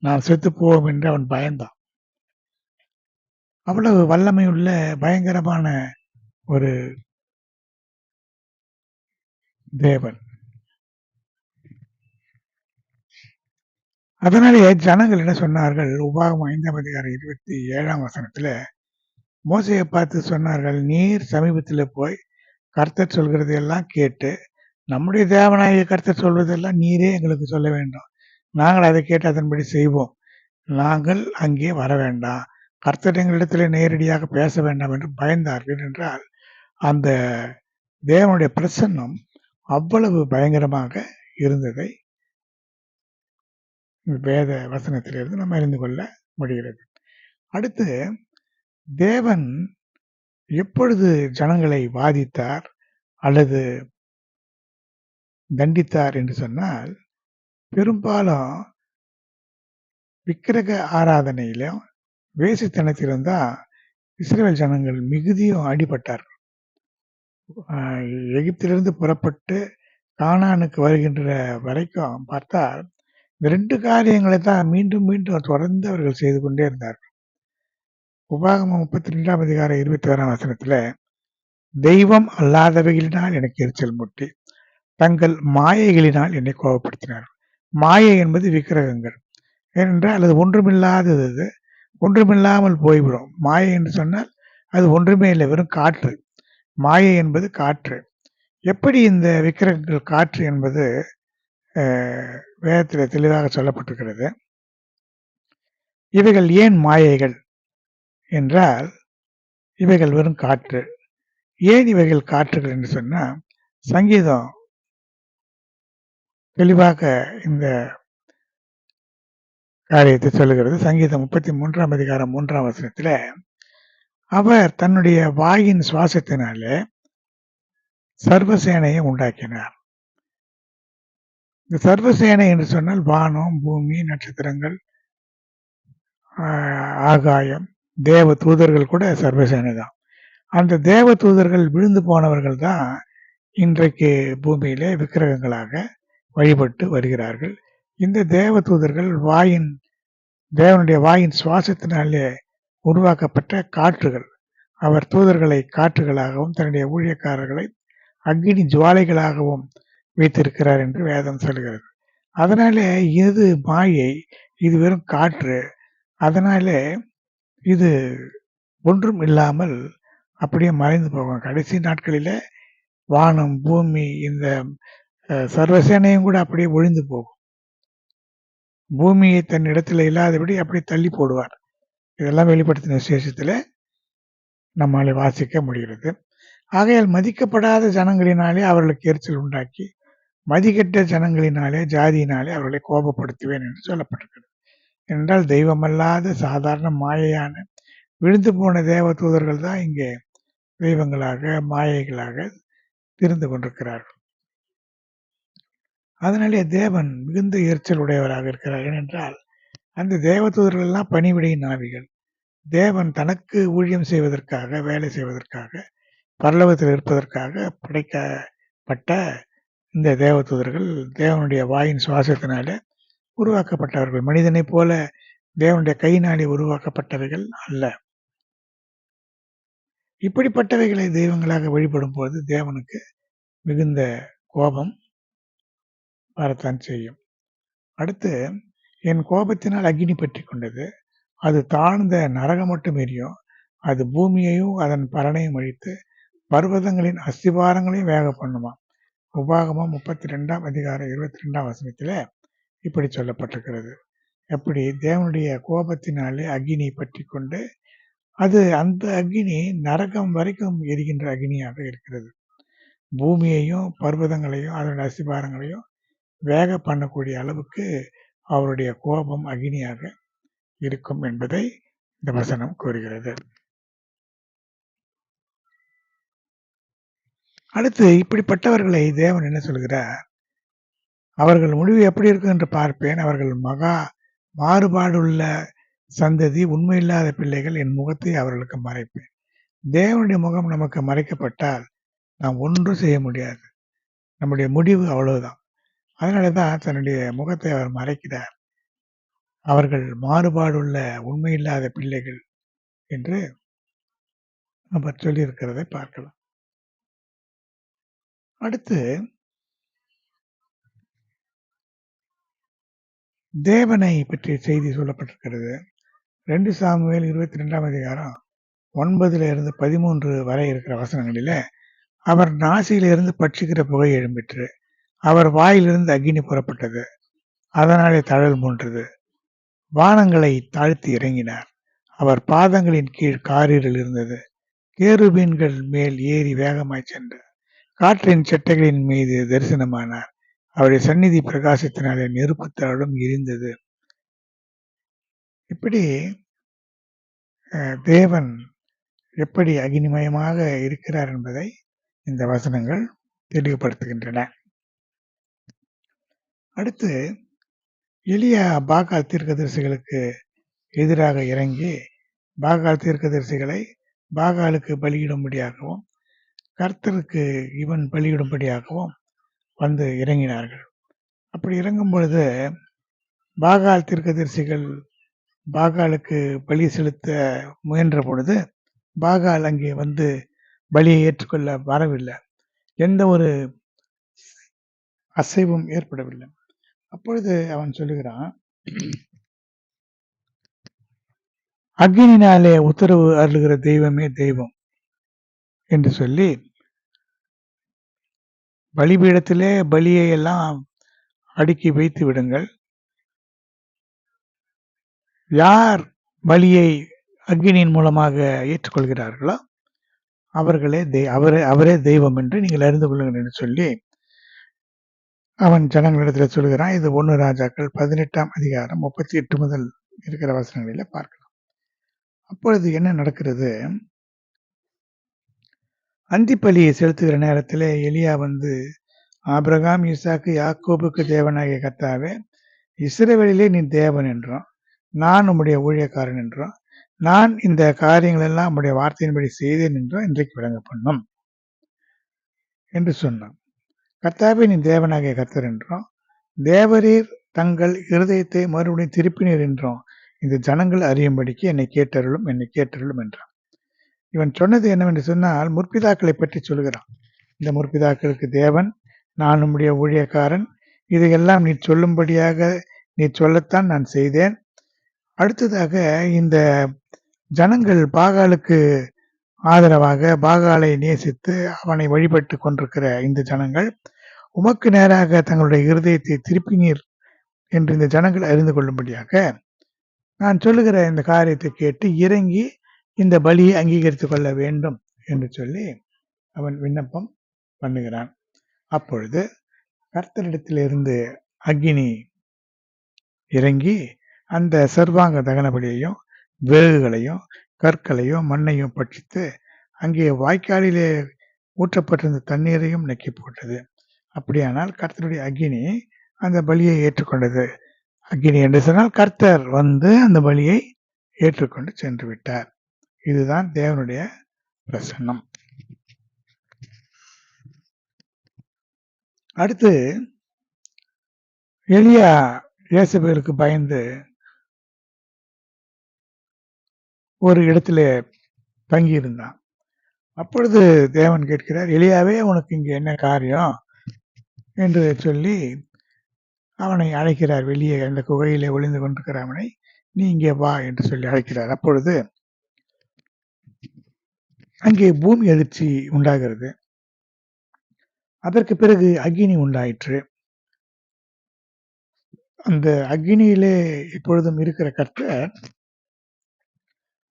நாம் செத்து போவோம் என்று அவன் பயந்தான். அவ்வளவு வல்லமையுள்ள பயங்கரமான ஒரு தேவன். அதனாலே ஜனங்கள் என்ன சொன்னார்கள்? உபாகமம் 5ஆம் அதிகாரம் 27ஆம் வசனத்துல மோசையை பார்த்து சொன்னார்கள், நீர் சமீபத்தில் போய் கர்த்தர் சொல்கிறது எல்லாம் கேட்டு நம்முடைய தேவனாகிய கர்த்தர் சொல்வதெல்லாம் நீரே எங்களுக்கு சொல்ல வேண்டும், நாங்கள் அதை கேட்டு அதன்படி செய்வோம், நாங்கள் அங்கே வர வேண்டாம், கர்த்தர் எங்களிடத்தில் நேரடியாக பேச வேண்டாம் என்று பயந்தார்கள். என்றால் அந்த தேவனுடைய பிரசன்னம் அவ்வளவு பயங்கரமாக இருந்ததை வேத வசனத்திலிருந்து நம்ம அறிந்து கொள்ள முடிகிறது. அடுத்து தேவன் எப்பொழுது ஜனங்களை வாதித்தார் அல்லது தண்டித்தார் என்று சொன்னால், பெரும்பாலும் விக்கிரக ஆராதனையிலும் வேசித்தனத்திலும் தான் இஸ்ரவேல் ஜனங்கள் மிகுதியும் அடிபட்டார்கள். எகிப்திலிருந்து புறப்பட்டு கானானுக்கு வருகின்ற வரைக்கும் பார்த்தால் இந்த 2 காரியங்களை தான் மீண்டும் மீண்டும் தொடர்ந்து அவர்கள் செய்து கொண்டே இருந்தார்கள். உபாகமம் 32ஆம் அதிகாரம் 26ஆம் வசனத்துல தெய்வம் அல்லாதவைகளினால் எனக்கு எரிச்சல் முட்டி தங்கள் மாயைகளினால் என்னை கோபப்படுத்தினார்கள். மாயை என்பது விக்கிரகங்கள். ஏனென்றால் அது ஒன்றுமில்லாதது, ஒன்றுமில்லாமல் போய்விடும். மாயை என்று சொன்னால் அது ஒன்றுமே இல்லை, வெறும் காற்று. மாயை என்பது காற்று. எப்படி இந்த விக்கிரகங்கள் காற்று என்பது வேதத்தில் தெளிவாக சொல்லப்பட்டிருக்கிறது. இவைகள் ஏன் மாயைகள் என்றால் இவைகள் வெறும் காற்று. ஏன் இவைகள் காற்றுகள் என்று சொன்னால் சங்கீதம் தெளிவாக இந்த காரியத்தை சொல்லுகிறது. சங்கீதம் 33ஆம் அதிகாரம் 3ஆம் வசனத்துல அவர் தன்னுடைய வாயின் சுவாசத்தினாலே சர்வசேனையை உண்டாக்கினார். இந்த சர்வசேனை என்று சொன்னால் வானம், பூமி, நட்சத்திரங்கள், ஆகாயம், தேவ தூதர்கள் கூட சர்வசேனை தான். அந்த தேவ தூதர்கள் விழுந்து போனவர்கள் தான் இன்றைக்கு பூமியிலே விக்கிரகங்களாக வழிபட்டு வருகிறார்கள். இந்த தேவ தூதர்கள் தேவனுடைய வாயின் சுவாசத்தினாலே உருவாக்கப்பட்ட காற்றுகள். அவர் தூதர்களை காற்றுகளாகவும் தன்னுடைய ஊழியக்காரர்களை அக்னி ஜுவாலைகளாகவும் வைத்திருக்கிறார் என்று வேதம் சொல்கிறது. அதனாலே இது மாயை, இது வெறும் காற்று. அதனாலே இது ஒன்றும் இல்லாமல் அப்படியே மறைந்து போகும். கடைசி நாட்களிலே வானம், பூமி, இந்த சர்வசேனையும் கூட அப்படியே ஒழிந்து போகும். பூமியை தன் இடத்துல இல்லாதபடி அப்படியே தள்ளி போடுவார். இதெல்லாம் வெளிப்படுத்தின விசேஷத்துல நம்மால் வாசிக்க முடிகிறது. ஆகையால் மதிக்கப்படாத ஜனங்களினாலே அவர்களுக்கு எரிச்சல் உண்டாக்கி மதிக்கெட்ட ஜனங்களினாலே ஜாதியினாலே அவர்களை கோபப்படுத்துவேன் என்று சொல்லப்பட்டிருக்கிறது. என்றால் தெய்வமல்லாத சாதாரண மாயையான விழுந்து போன தேவ தூதர்கள் தான் இங்கே தெய்வங்களாக மாயைகளாக திரிந்து கொண்டிருக்கிறார்கள். அதனாலே தேவன் மிகுந்த எரிச்சல் உடையவராக இருக்கிறார். ஏனென்றால் அந்த தேவ தூதர்கள் எல்லாம் பணிவிடையின் ஆவிகள். தேவன் தனக்கு ஊழியம் செய்வதற்காக, வேலை செய்வதற்காக, பரலோகத்தில் இருப்பதற்காக படைக்கப்பட்ட இந்த தேவ தூதர்கள் தேவனுடைய வாயின் சுவாசத்தினாலே உருவாக்கப்பட்டவர்கள். மனிதனை போல தேவனுடைய கையினாலே உருவாக்கப்பட்டவைகள் அல்ல. இப்படிப்பட்டவைகளை தெய்வங்களாக வழிபடும் போது தேவனுக்கு மிகுந்த கோபம் வரத்தான் செய்யும். அடுத்து என் கோபத்தினால் அக்னி பற்றி கொண்டது, அது தாழ்ந்த நரகம் மட்டும் எரியும், அது பூமியையும் அதன் பலனையும் அழித்து பர்வதங்களின் அஸ்திபாரங்களையும் வேக பண்ணுமா. உபாகமம் 32 அதிகாரம் 22 வசனத்தில் இப்படி சொல்லப்பட்டிருக்கிறது. எப்படி தேவனுடைய கோபத்தினாலே அக்னி பற்றி கொண்டு அந்த அக்னி நரகம் வரைக்கும் எரிகின்ற அக்னியாக இருக்கிறது. பூமியையும் பர்வதங்களையும் அதனுடைய அஸ்திபாரங்களையும் வேக பண்ணக்கூடிய அளவுக்கு அவருடைய கோபம் அக்னியாக இருக்கும் என்பதை இந்த வசனம் கூறுகிறது. அடுத்து இப்படிப்பட்டவர்களை தேவன் என்ன சொல்கிறார்? அவர்கள் முடிவு எப்படி இருக்கும் என்று பார்ப்பேன். அவர்கள் மகா மாறுபாடுள்ள சந்ததி, உண்மையில்லாத பிள்ளைகள், என் முகத்தை அவர்களுக்கு மறைப்பேன். தேவனுடைய முகம் நமக்கு மறைக்கப்பட்டால் நாம் ஒன்றும் செய்ய முடியாது. நம்முடைய முடிவு அவ்வளவுதான். அதனால தான் தன்னுடைய முகத்தை அவர் மறைக்கிறார். அவர்கள் மாறுபாடுள்ள உண்மையில்லாத பிள்ளைகள் என்று அவர் சொல்லியிருக்கிறதை பார்க்கலாம். அடுத்து தேவனை பற்றிய செய்தி சொல்லப்பட்டிருக்கிறது. 2 சாமுவேல் 22 அதிகாரம் 9-13 வரை இருக்கிற வசனங்களில, அவர் நாசியிலிருந்து பட்சிக்கிற புகை எழும்பிற்று, அவர் வாயிலிருந்து அக்கினி புறப்பட்டது, அதனாலே தழல் மூன்றது, வானங்களை தாழ்த்தி இறங்கினார், அவர் பாதங்களின் கீழ் காரிருள் இருந்தது, கேருபீன்கள் மேல் ஏறி வேகமாய் சென்றார், காற்றின் செட்டைகளின் மீது தரிசனமானார், அவருடைய சந்நிதி பிரகாசத்தினாலே நெருப்பு தழலும் எரிந்தது. இப்படி தேவன் எப்படி அக்னிமயமாக இருக்கிறார் என்பதை இந்த வசனங்கள் தெளிவுபடுத்துகின்றன. அடுத்து எலியா பாகால் தீர்க்கதரிசிகளுக்கு எதிராக இறங்கி பாகால் தீர்க்கதரிசிகளை பாகாலுக்கு பலியிடும்படியாகவும் கர்த்தருக்கு இவன் பலியிடும்படியாகவும் வந்து இறங்கினார்கள். அப்படி இறங்கும் பொழுது பாகால் தீர்க்கதரிசிகள் பாகாலுக்கு பலி செலுத்த முயன்ற பொழுது பாகால் அங்கே வந்து பலியை ஏற்றுக்கொள்ள வரவில்லை. எந்த ஒரு அசைவும் ஏற்படவில்லை. அப்பொழுது அவன் சொல்லுகிறான், அக்னியினாலே உத்தரவு அருளுகிற தெய்வமே தெய்வம் என்று சொல்லி பலிபீடத்திலே பலியை எல்லாம் அடுக்கி வைத்து விடுங்கள், யார் பலியை அக்னியின் மூலமாக ஏற்றுக்கொள்கிறார்களோ அவரே தெய்வம் என்று நீங்கள் அறிந்து கொள்ளுங்கள் என்று சொல்லி அவன் ஜனங்களிடத்தில் சொல்கிறான். இது 1 ராஜாக்கள் 18 அதிகாரம் 38 முதல் இருக்கிற வசனங்களில பார்க்கலாம். அப்பொழுது என்ன நடக்கிறது? அந்திப்பலியை செலுத்துகிற நேரத்திலே எலியா வந்து, ஆபிரகாம், ஈசாக்கு, யாக்கோபுக்கு தேவனாகிய கர்த்தாவே, இஸ்ரவேலிலே நீ தேவன் என்றும், நான் உம்முடைய ஊழியக்காரன் என்றும், நான் இந்த காரியங்கள் எல்லாம் உம்முடைய வார்த்தையின்படி செய்தேன் என்றும் இன்றைக்கு விளங்க பண்ணும் என்று சொன்னான். கர்த்தாவே நீ தேவனாகிய கர்த்தர் என்றும், தேவரீர் தங்கள் இருதயத்தை மறுபடியும் திருப்பினீர் என்றும் இந்த ஜனங்கள் அறியும்படிக்கு என்னை கேட்டருளும் என்றான். இவன் சொன்னது என்னவென்று சொன்னால், முற்பிதாக்களை பற்றி சொல்கிறான். இந்த முற்பிதாக்களுக்கு தேவன், நான் உம்முடைய ஊழியக்காரன், இதையெல்லாம் நீ சொல்லும்படியாக நீ சொல்லத்தான் நான் செய்தேன். அடுத்ததாக இந்த ஜனங்கள் பாகாலுக்கு ஆதரவாக பாகாலை நேசித்து அவனை வழிபட்டு கொண்டிருக்கிற இந்த ஜனங்கள் உமக்கு நேராக தங்களுடைய இருதயத்தை திருப்பினீர் என்று இந்த ஜனங்கள் அறிந்து கொள்ளும்படியாக நான் சொல்லுகிற இந்த காரியத்தை கேட்டு இறங்கி இந்த பலியை அங்கீகரித்துக் கொள்ள வேண்டும் என்று சொல்லி அவன் விண்ணப்பம் பண்ணுகிறான். அப்பொழுது கர்த்தரிடத்திலிருந்து அக்கினி இறங்கி அந்த சர்வாங்க தகன பலியையும் விறகுகளையும் கற்களையும் மண்ணையும் பட்சித்து அங்கே வாய்க்காலிலே ஊற்றப்பட்டிருந்த தண்ணீரையும் நக்கி போட்டது. அப்படியானால் கர்த்தருடைய அக்கினி அந்த பலியை ஏற்றுக்கொண்டது. அக்கினி என்று சொன்னால் கர்த்தர் வந்து அந்த பலியை ஏற்றுக்கொண்டு சென்று விட்டார். இதுதான் தேவனுடைய பிரசன்னம். அடுத்து எலியா இயேசபேலுக்கு பயந்து ஒரு இடத்துல தங்கியிருந்தான். அப்பொழுது தேவன் கேட்கிறார், எலியாவே உனக்கு இங்க என்ன காரியம் என்று சொல்லி அவனை அழைக்கிறார். வெளியே அந்த குகையிலே ஒளிந்து கொண்டிருக்கிற அவனை, நீ இங்கே வா என்று சொல்லி அழைக்கிறார். அப்பொழுது அங்கே பூமி அதிர்ச்சி உண்டாகிறது. அதற்கு பிறகு அக்கினி உண்டாயிற்று. அந்த அக்கினியிலே எப்பொழுதும் இருக்கிற கர்த்தர்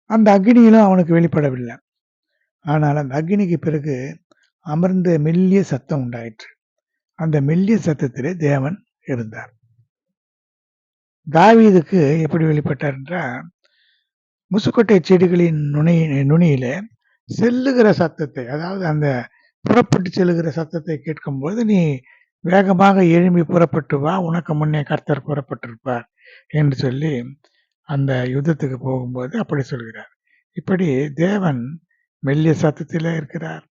அந்த அக்கினியிலும் அவனுக்கு வெளிப்படவில்லை. ஆனால் அந்த அக்கினிக்கு பிறகு அமர்ந்த மெல்லிய சத்தம் உண்டாயிற்று. அந்த மெல்லிய சத்தத்திலே தேவன் இருந்தார். தாவீதுக்கு எப்படி வெளிப்பட்டார் என்றால், முசுக்கொட்டை செடிகளின் நுனியிலே செல்லுகிற சத்தத்தை, அதாவது அந்த புறப்பட்டு செல்லுகிற சத்தத்தை கேட்கும்போது, நீ வேகமாக எழும்பி புறப்பட்டு வா, உனக்கு முன்னே கர்த்தர் புறப்பட்டிருப்பார் என்று சொல்லி அந்த யுத்தத்துக்கு போகும்போது அப்படி சொல்கிறார். இப்படி தேவன் மெல்லிய சத்தத்திலே இருக்கிறார்,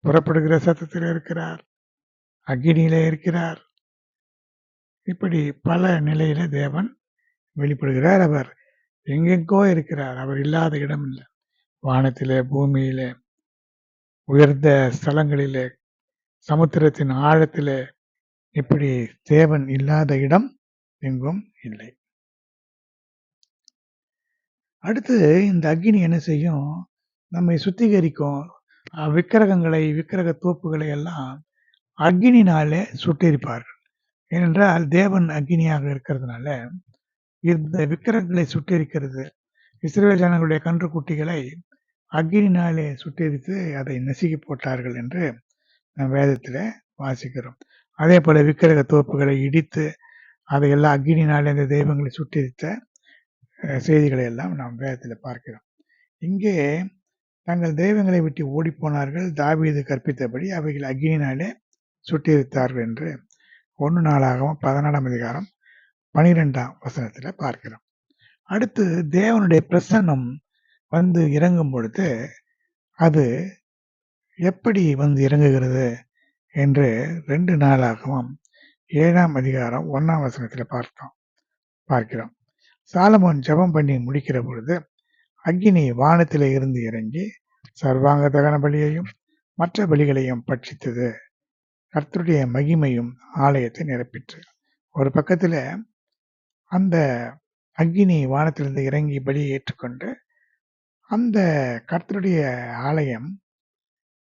புறப்படுகிற சத்தத்திலே இருக்கிறார், அக்கினியிலே இருக்கிறார். இப்படி பல நிலையில தேவன் வெளிப்படுகிறார். அவர் எங்கெங்கோ இருக்கிறார். அவர் இல்லாத இடம் இல்லை. வானத்திலே, பூமியிலே, உயர்ந்த ஸ்தலங்களிலே, சமுத்திரத்தின் ஆழத்திலே, இப்படி தேவன் இல்லாத இடம் எங்கும் இல்லை. அடுத்து இந்த அக்கினி என்ன செய்யும்? நம்மை சுத்திகரிக்கும். விக்கிரகங்களை, விக்கிரக தோப்புகளை எல்லாம் அக்கினினாலே சுட்டெரிப்பார்கள். ஏனென்றால் தேவன் அக்கினியாக இருக்கிறதுனால இந்த விக்கிரகங்களை சுட்டெரிக்கிறது. இஸ்ரவேல் ஜனங்களுடைய கன்றுக்குட்டிகளை அக்கினினாலே சுட்டெரித்து அதை நசுக்கி போட்டார்கள் என்று நம் வேதத்தில் வாசிக்கிறோம். அதே போல விக்கிரக தோப்புகளை இடித்து அதையெல்லாம் அக்கினினாலே அந்த தெய்வங்களை சுட்டெரித்த செய்திகளை எல்லாம் நாம் வேதத்தில் பார்க்கிறோம். இங்கே தங்கள் தெய்வங்களை விட்டு ஓடிப்போனார்கள். தாவீது கற்பித்தபடி அவைகள் அக்கினினாலே சுட்டெரித்தார்கள் என்று 1 நாளாகவும் 14ஆம் அதிகாரம் 12ஆம் வசனத்தில் பார்க்கிறோம். அடுத்து தேவனுடைய பிரசன்னம் வந்து இறங்கும் பொழுது அது எப்படி வந்து இறங்குகிறது என்று 2 நாளாகவும் 7ஆம் அதிகாரம் 1ஆம் வசனத்தில் பார்க்கிறோம். சாலமோன் ஜெபம் பண்ணி முடிக்கிற பொழுது அக்கினி வானத்திலே இருந்து இறங்கி சர்வாங்க தகன பலியையும் மற்ற பலிகளையும் பட்சித்தது. கர்த்தருடைய மகிமையும் ஆலயத்தை நிரப்பிற்று. ஒரு பக்கத்தில் அந்த அக்கினி வானத்திலிருந்து இறங்கி பலியை ஏற்றுக்கொண்டு அந்த கர்த்தருடைய ஆலயம்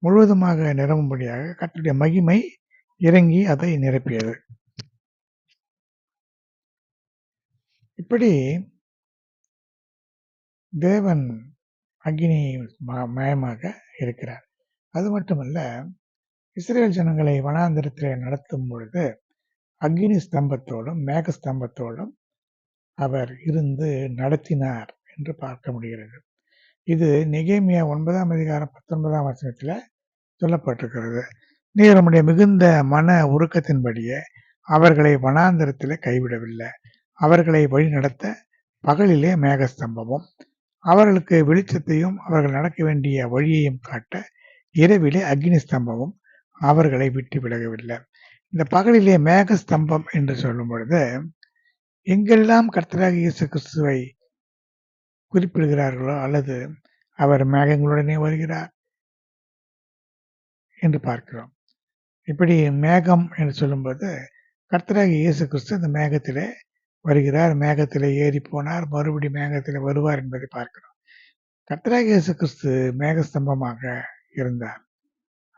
முழுவதுமாக நிரம்பும்படியாக கர்த்தருடைய மகிமை இறங்கி அதை நிரப்பியது. இப்படி தேவன் அக்கினி மயமாக இருக்கிறார். அது மட்டுமல்ல, இஸ்ரேல் ஜனங்களை வனாந்திரத்திலே நடத்தும் பொழுது அக்கினி ஸ்தம்பத்தோடும் மேக ஸ்தம்பத்தோடும் அவர் இருந்து நடத்தினார் என்று பார்க்க முடிகிறது. இது நெகேமியா 9ஆம் அதிகாரம் 19ஆம் வசனத்தில் சொல்லப்பட்டிருக்கிறது. நீர் நம்முடைய மிகுந்த மன உருக்கத்தின்படியே அவர்களை வனாந்தரத்தில் கைவிடவில்லை. அவர்களை வழி நடத்த பகலிலே மேகஸ்தம்பமும் அவர்களுக்கு வெளிச்சத்தையும் அவர்கள் நடக்க வேண்டிய வழியையும் காட்ட இரவிலே அக்னி ஸ்தம்பமும் அவர்களை விட்டு விலகவில்லை. இந்த பகலிலே மேகஸ்தம்பம் என்று சொல்லும் பொழுது எங்கெல்லாம் கர்த்தராகிய இயேசு கிறிஸ்துவை குறிப்பிடுகிறார்களோ அல்லது அவர் மேகங்களுடனே வருகிறார் என்று பார்க்கிறோம். இப்படி மேகம் என்று சொல்லும்போது கர்த்தராகிய இயேசு கிறிஸ்து அந்த மேகத்திலே வருகிறார், மேகத்திலே ஏறி போனார், மறுபடி மேகத்திலே வருவார் என்பதை பார்க்கிறோம். கர்த்தராகிய இயேசு கிறிஸ்து மேகஸ்தம்பமாக இருந்தார்.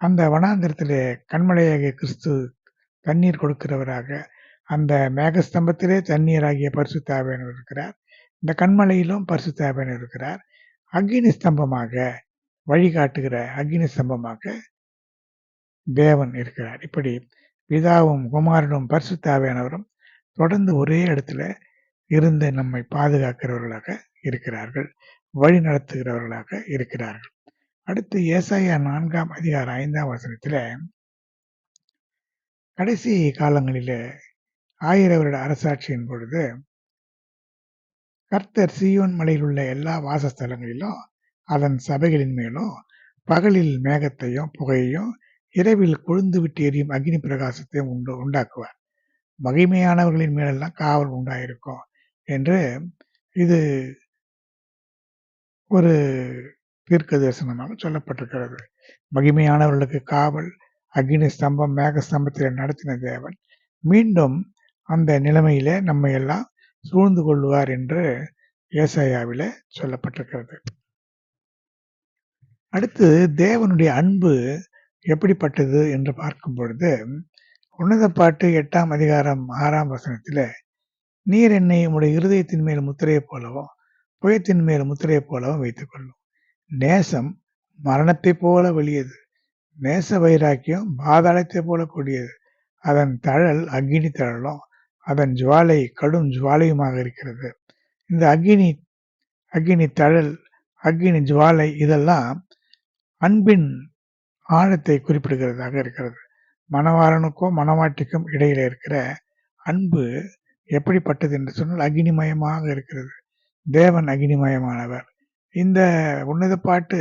அந்த வனாந்திரத்திலே கண்மலையாகிய கிறிஸ்து தண்ணீர் கொடுக்கிறவராக அந்த மேகஸ்தம்பத்திலே தண்ணீராகிய பரிசுத்த ஆவியானவர் இருக்கிறார். இந்த கண்மலையிலும் பரிசுத்த ஆவியானவர் இருக்கிறார். அக்கினி ஸ்தம்பமாக வழிகாட்டுகிற அக்கினி ஸ்தம்பமாக தேவன் இருக்கிறார். இப்படி பிதாவும் குமாரனும் பரிசுத்த ஆவியானவரும் தொடர்ந்து ஒரே இடத்துல இருந்து நம்மை பாதுகாக்கிறவர்களாக இருக்கிறார்கள், வழி நடத்துகிறவர்களாக இருக்கிறார்கள். அடுத்து ஏசாயா 4ஆம் அதிகாரம் 5ஆம் வசனத்துல கடைசி காலங்களிலே 1000 வருட அரசாட்சியின் பொழுது கர்த்தர் சீயோன் மலையில் உள்ள எல்லா வாசஸ்தலங்களிலும் அதன் சபைகளின் மேலும் பகலில் மேகத்தையும் புகையையும் இரவில் கொழுந்து விட்டு எரியும் அக்னி பிரகாசத்தையும் உண்டாக்குவார். மகிமையானவர்களின் மேலெல்லாம் காவல் உண்டாயிருக்கும் என்று இது ஒரு தீர்க்க தரிசனமாக சொல்லப்பட்டிருக்கிறது. மகிமையானவர்களுக்கு காவல் அக்னி ஸ்தம்பம் மேக ஸ்தம்பத்தில் நடத்தின தேவன் மீண்டும் அந்த நிலைமையிலே நம்மை எல்லாம் சூழ்ந்து கொள்வார் என்று ஏசாயாவிலே சொல்லப்பட்டிருக்கிறது. அடுத்து தேவனுடைய அன்பு எப்படிப்பட்டது என்று பார்க்கும் பொழுது, உன்னத பாட்டு 8ஆம் அதிகாரம் 6ஆம் வசனத்தில, "நீர் என்னை உம்முடைய இருதயத்தின் மேல் முத்திரையைப் போலவும், புயத்தின் மேல் முத்திரையைப் போலவும் வைத்துக் கொள்ளும். நேசம் மரணத்தைப் போல வலியது. நேச வைராக்கியம் பாதாளத்தைப் போல கொடியது. அதன் தழல் அக்கினி தழலும், அதன் ஜுவாலை கடும் ஜுவாலையுமாக இருக்கிறது." இந்த அக்கினி தழல், அக்கினி ஜுவாலை இதெல்லாம் அன்பின் ஆழத்தை குறிப்பிடுகிறதாக இருக்கிறது. மணவாளனுக்கும் மணவாட்டிக்கும் இடையில இருக்கிற அன்பு எப்படிப்பட்டது என்று சொன்னால் அக்னிமயமாக இருக்கிறது. தேவன் அக்னிமயமானவர். இந்த உன்னத பாட்டு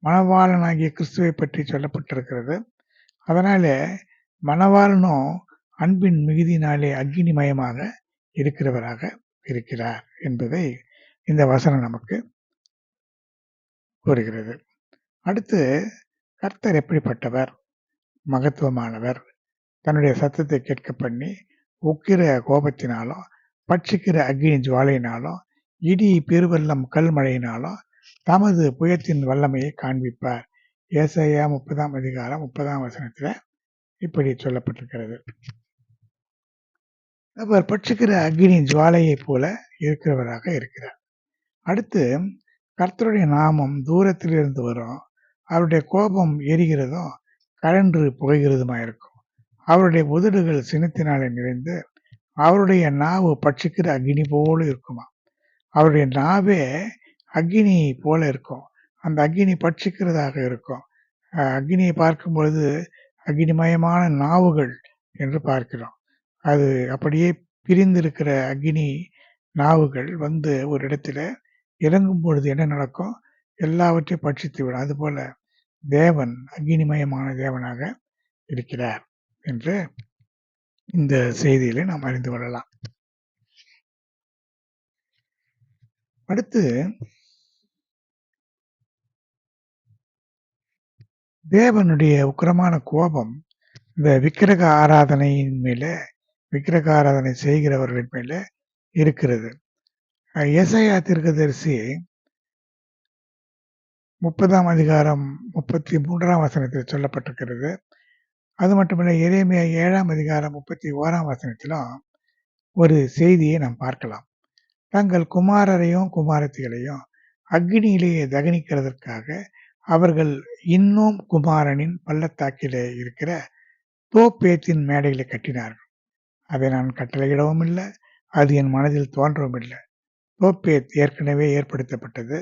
மணவாளனாகிய கிறிஸ்துவை பற்றி சொல்லப்பட்டிருக்கிறது. அதனால மணவாளனும் அன்பின் மிகுதியினாலே அக்னிமயமாக இருக்கிறவராக இருக்கிறார் என்பதை இந்த வசனம் நமக்கு கூறுகிறது. அடுத்து, கர்த்தர் எப்படிப்பட்டவர்? மகத்துவமானவர். தன்னுடைய சத்தத்தை கேட்க பண்ணி உக்கிர கோபத்தினாலும் பட்சிக்கிற அக்னி ஜுவாலையினாலும் இடி பெருவெள்ளம் கல்மழையினாலும் தமது புயத்தின் வல்லமையை காண்பிப்பார். ஏசாயா 30ஆம் அதிகாரம் 30ஆம் வசனத்துல இப்படி சொல்லப்பட்டிருக்கிறது. அவர் பட்சிக்கிற அக்னி ஜுவாலையை போல இருக்கிறவராக இருக்கிறார். அடுத்து, கர்த்தருடைய நாமம் தூரத்திலிருந்து வரும். அவருடைய கோபம் எரிகிறதும் கழன்று புகைகிறதுமாயிருக்கும். அவருடைய உதடுகள் சினத்தினாலே நிறைந்து அவருடைய நாவு பட்சிக்கிற அக்னி போல இருக்குமா. அவருடைய நாவே அக்னி போல இருக்கும். அந்த அக்னி பட்சிக்கிறதாக இருக்கும். அக்னியை பார்க்கும் பொழுது அக்னிமயமான நாவுகள் என்று பார்க்கிறோம். அது அப்படியே பிரிந்திருக்கிற அக்னி நாவுகள் வந்து ஒரு இடத்துல இறங்கும் பொழுது என்ன நடக்கும்? எல்லாவற்றையும் பட்சித்து விடும். அதுபோல தேவன் அக்னிமயமான தேவனாக இருக்கிறார் என்று இந்த செய்தியிலே நாம் அறிந்து கொள்ளலாம். அடுத்து, தேவனுடைய உக்கிரமான கோபம் இந்த விக்கிரக ஆராதனையின் மேலே, விக்கிரக ஆராதனை செய்கிறவர்களின் மேலே இருக்கிறது. ஏசாயா தீர்க்கதரிசி 30ஆம் அதிகாரம் 33ஆம் வசனத்தில் சொல்லப்பட்டிருக்கிறது. அது மட்டுமல்ல, எரேமியா 7ஆம் அதிகாரம் 31ஆம் வசனத்திலும் ஒரு செய்தியை நாம் பார்க்கலாம். தங்கள் குமாரரையும் குமாரத்திகளையும் அக்னியிலேயே தகனிக்கிறதற்காக அவர்கள் இன்னும் குமாரனின் பள்ளத்தாக்கிலே இருக்கிற தோப்பேத்தின் மேடைகளை கட்டினார்கள். அதை நான் கட்டளையிடவும் இல்லை, அது என் மனதில் தோன்றவும் இல்லை. தோப்பேத் ஏற்கனவே ஏற்படுத்தப்பட்டது.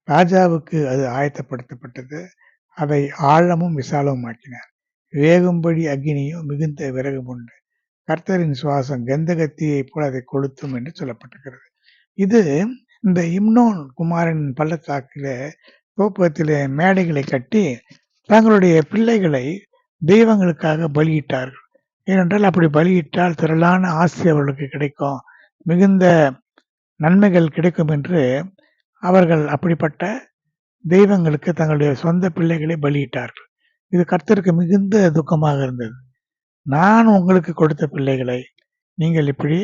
ராஜாவுக்கு அது ஆயத்தப்படுத்தப்பட்டது. அதை ஆழமும் விசாலமும் ஆக்கினார். வேகும்படி அக்னியும் மிகுந்த விறகும் உண்டு. கர்த்தரின் சுவாசம் கந்தகத்தியை போல அதை கொளுத்தும் என்று சொல்லப்பட்டிருக்கிறது. இது இந்த இம்னோன் குமாரனின் பள்ளத்தாக்கில தோப்பத்திலே மேடைகளை கட்டி தங்களுடைய பிள்ளைகளை தெய்வங்களுக்காக பலியிட்டார்கள். ஏனென்றால் அப்படி பலியிட்டால் திரளான ஆசி அவர்களுக்கு கிடைக்கும், மிகுந்த நன்மைகள் கிடைக்கும் என்று அவர்கள் அப்படிப்பட்ட தெய்வங்களுக்கு தங்களுடைய சொந்த பிள்ளைகளை பலியிட்டார்கள். இது கர்த்தருக்கு மிகுந்த துக்கமாக இருந்தது. நான் உங்களுக்கு கொடுத்த பிள்ளைகளை நீங்கள் இப்படி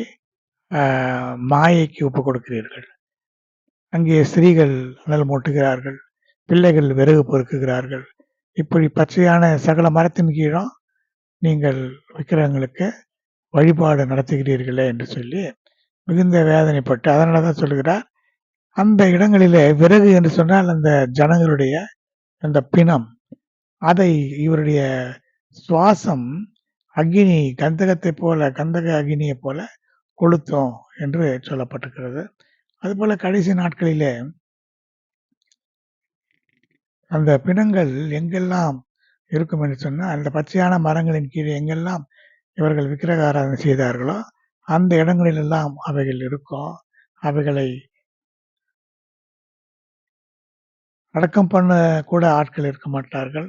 மாயைக்கு ஒப்புக் கொடுக்கிறீர்கள். அங்கே ஸ்திரீகள் அனல் மூட்டுகிறார்கள், பிள்ளைகள் விறகு பொறுக்குகிறார்கள். இப்படி பச்சையான சகல மரத்தின் கீழும் நீங்கள் விக்கிரகங்களுக்கு வழிபாடு நடத்துகிறீர்களே என்று சொல்லி மிகுந்த வேதனைப்பட்டு, அதனால தான் சொல்லுகிறார், அந்த இடங்களிலே விறகு என்று சொன்னால் அந்த ஜனங்களுடைய அந்த பிணம், அதை இவருடைய சுவாசம் அக்னி கந்தகத்தை போல, கந்தக அக்னியை போல கொளுத்தும் என்று சொல்லப்பட்டிருக்கிறது. அதுபோல கடைசி நாட்களிலே அந்த பிணங்கள் எங்கெல்லாம் இருக்கும் என்று சொன்னால், அந்த பச்சையான மரங்களின் கீழே எங்கெல்லாம் இவர்கள் விக்கிரக ஆராதனை செய்தார்களோ அந்த இடங்களிலெல்லாம் அவைகள் இருக்கும். அவைகளை அடக்கம் பண்ண கூட ஆட்கள் இருக்க மாட்டார்கள்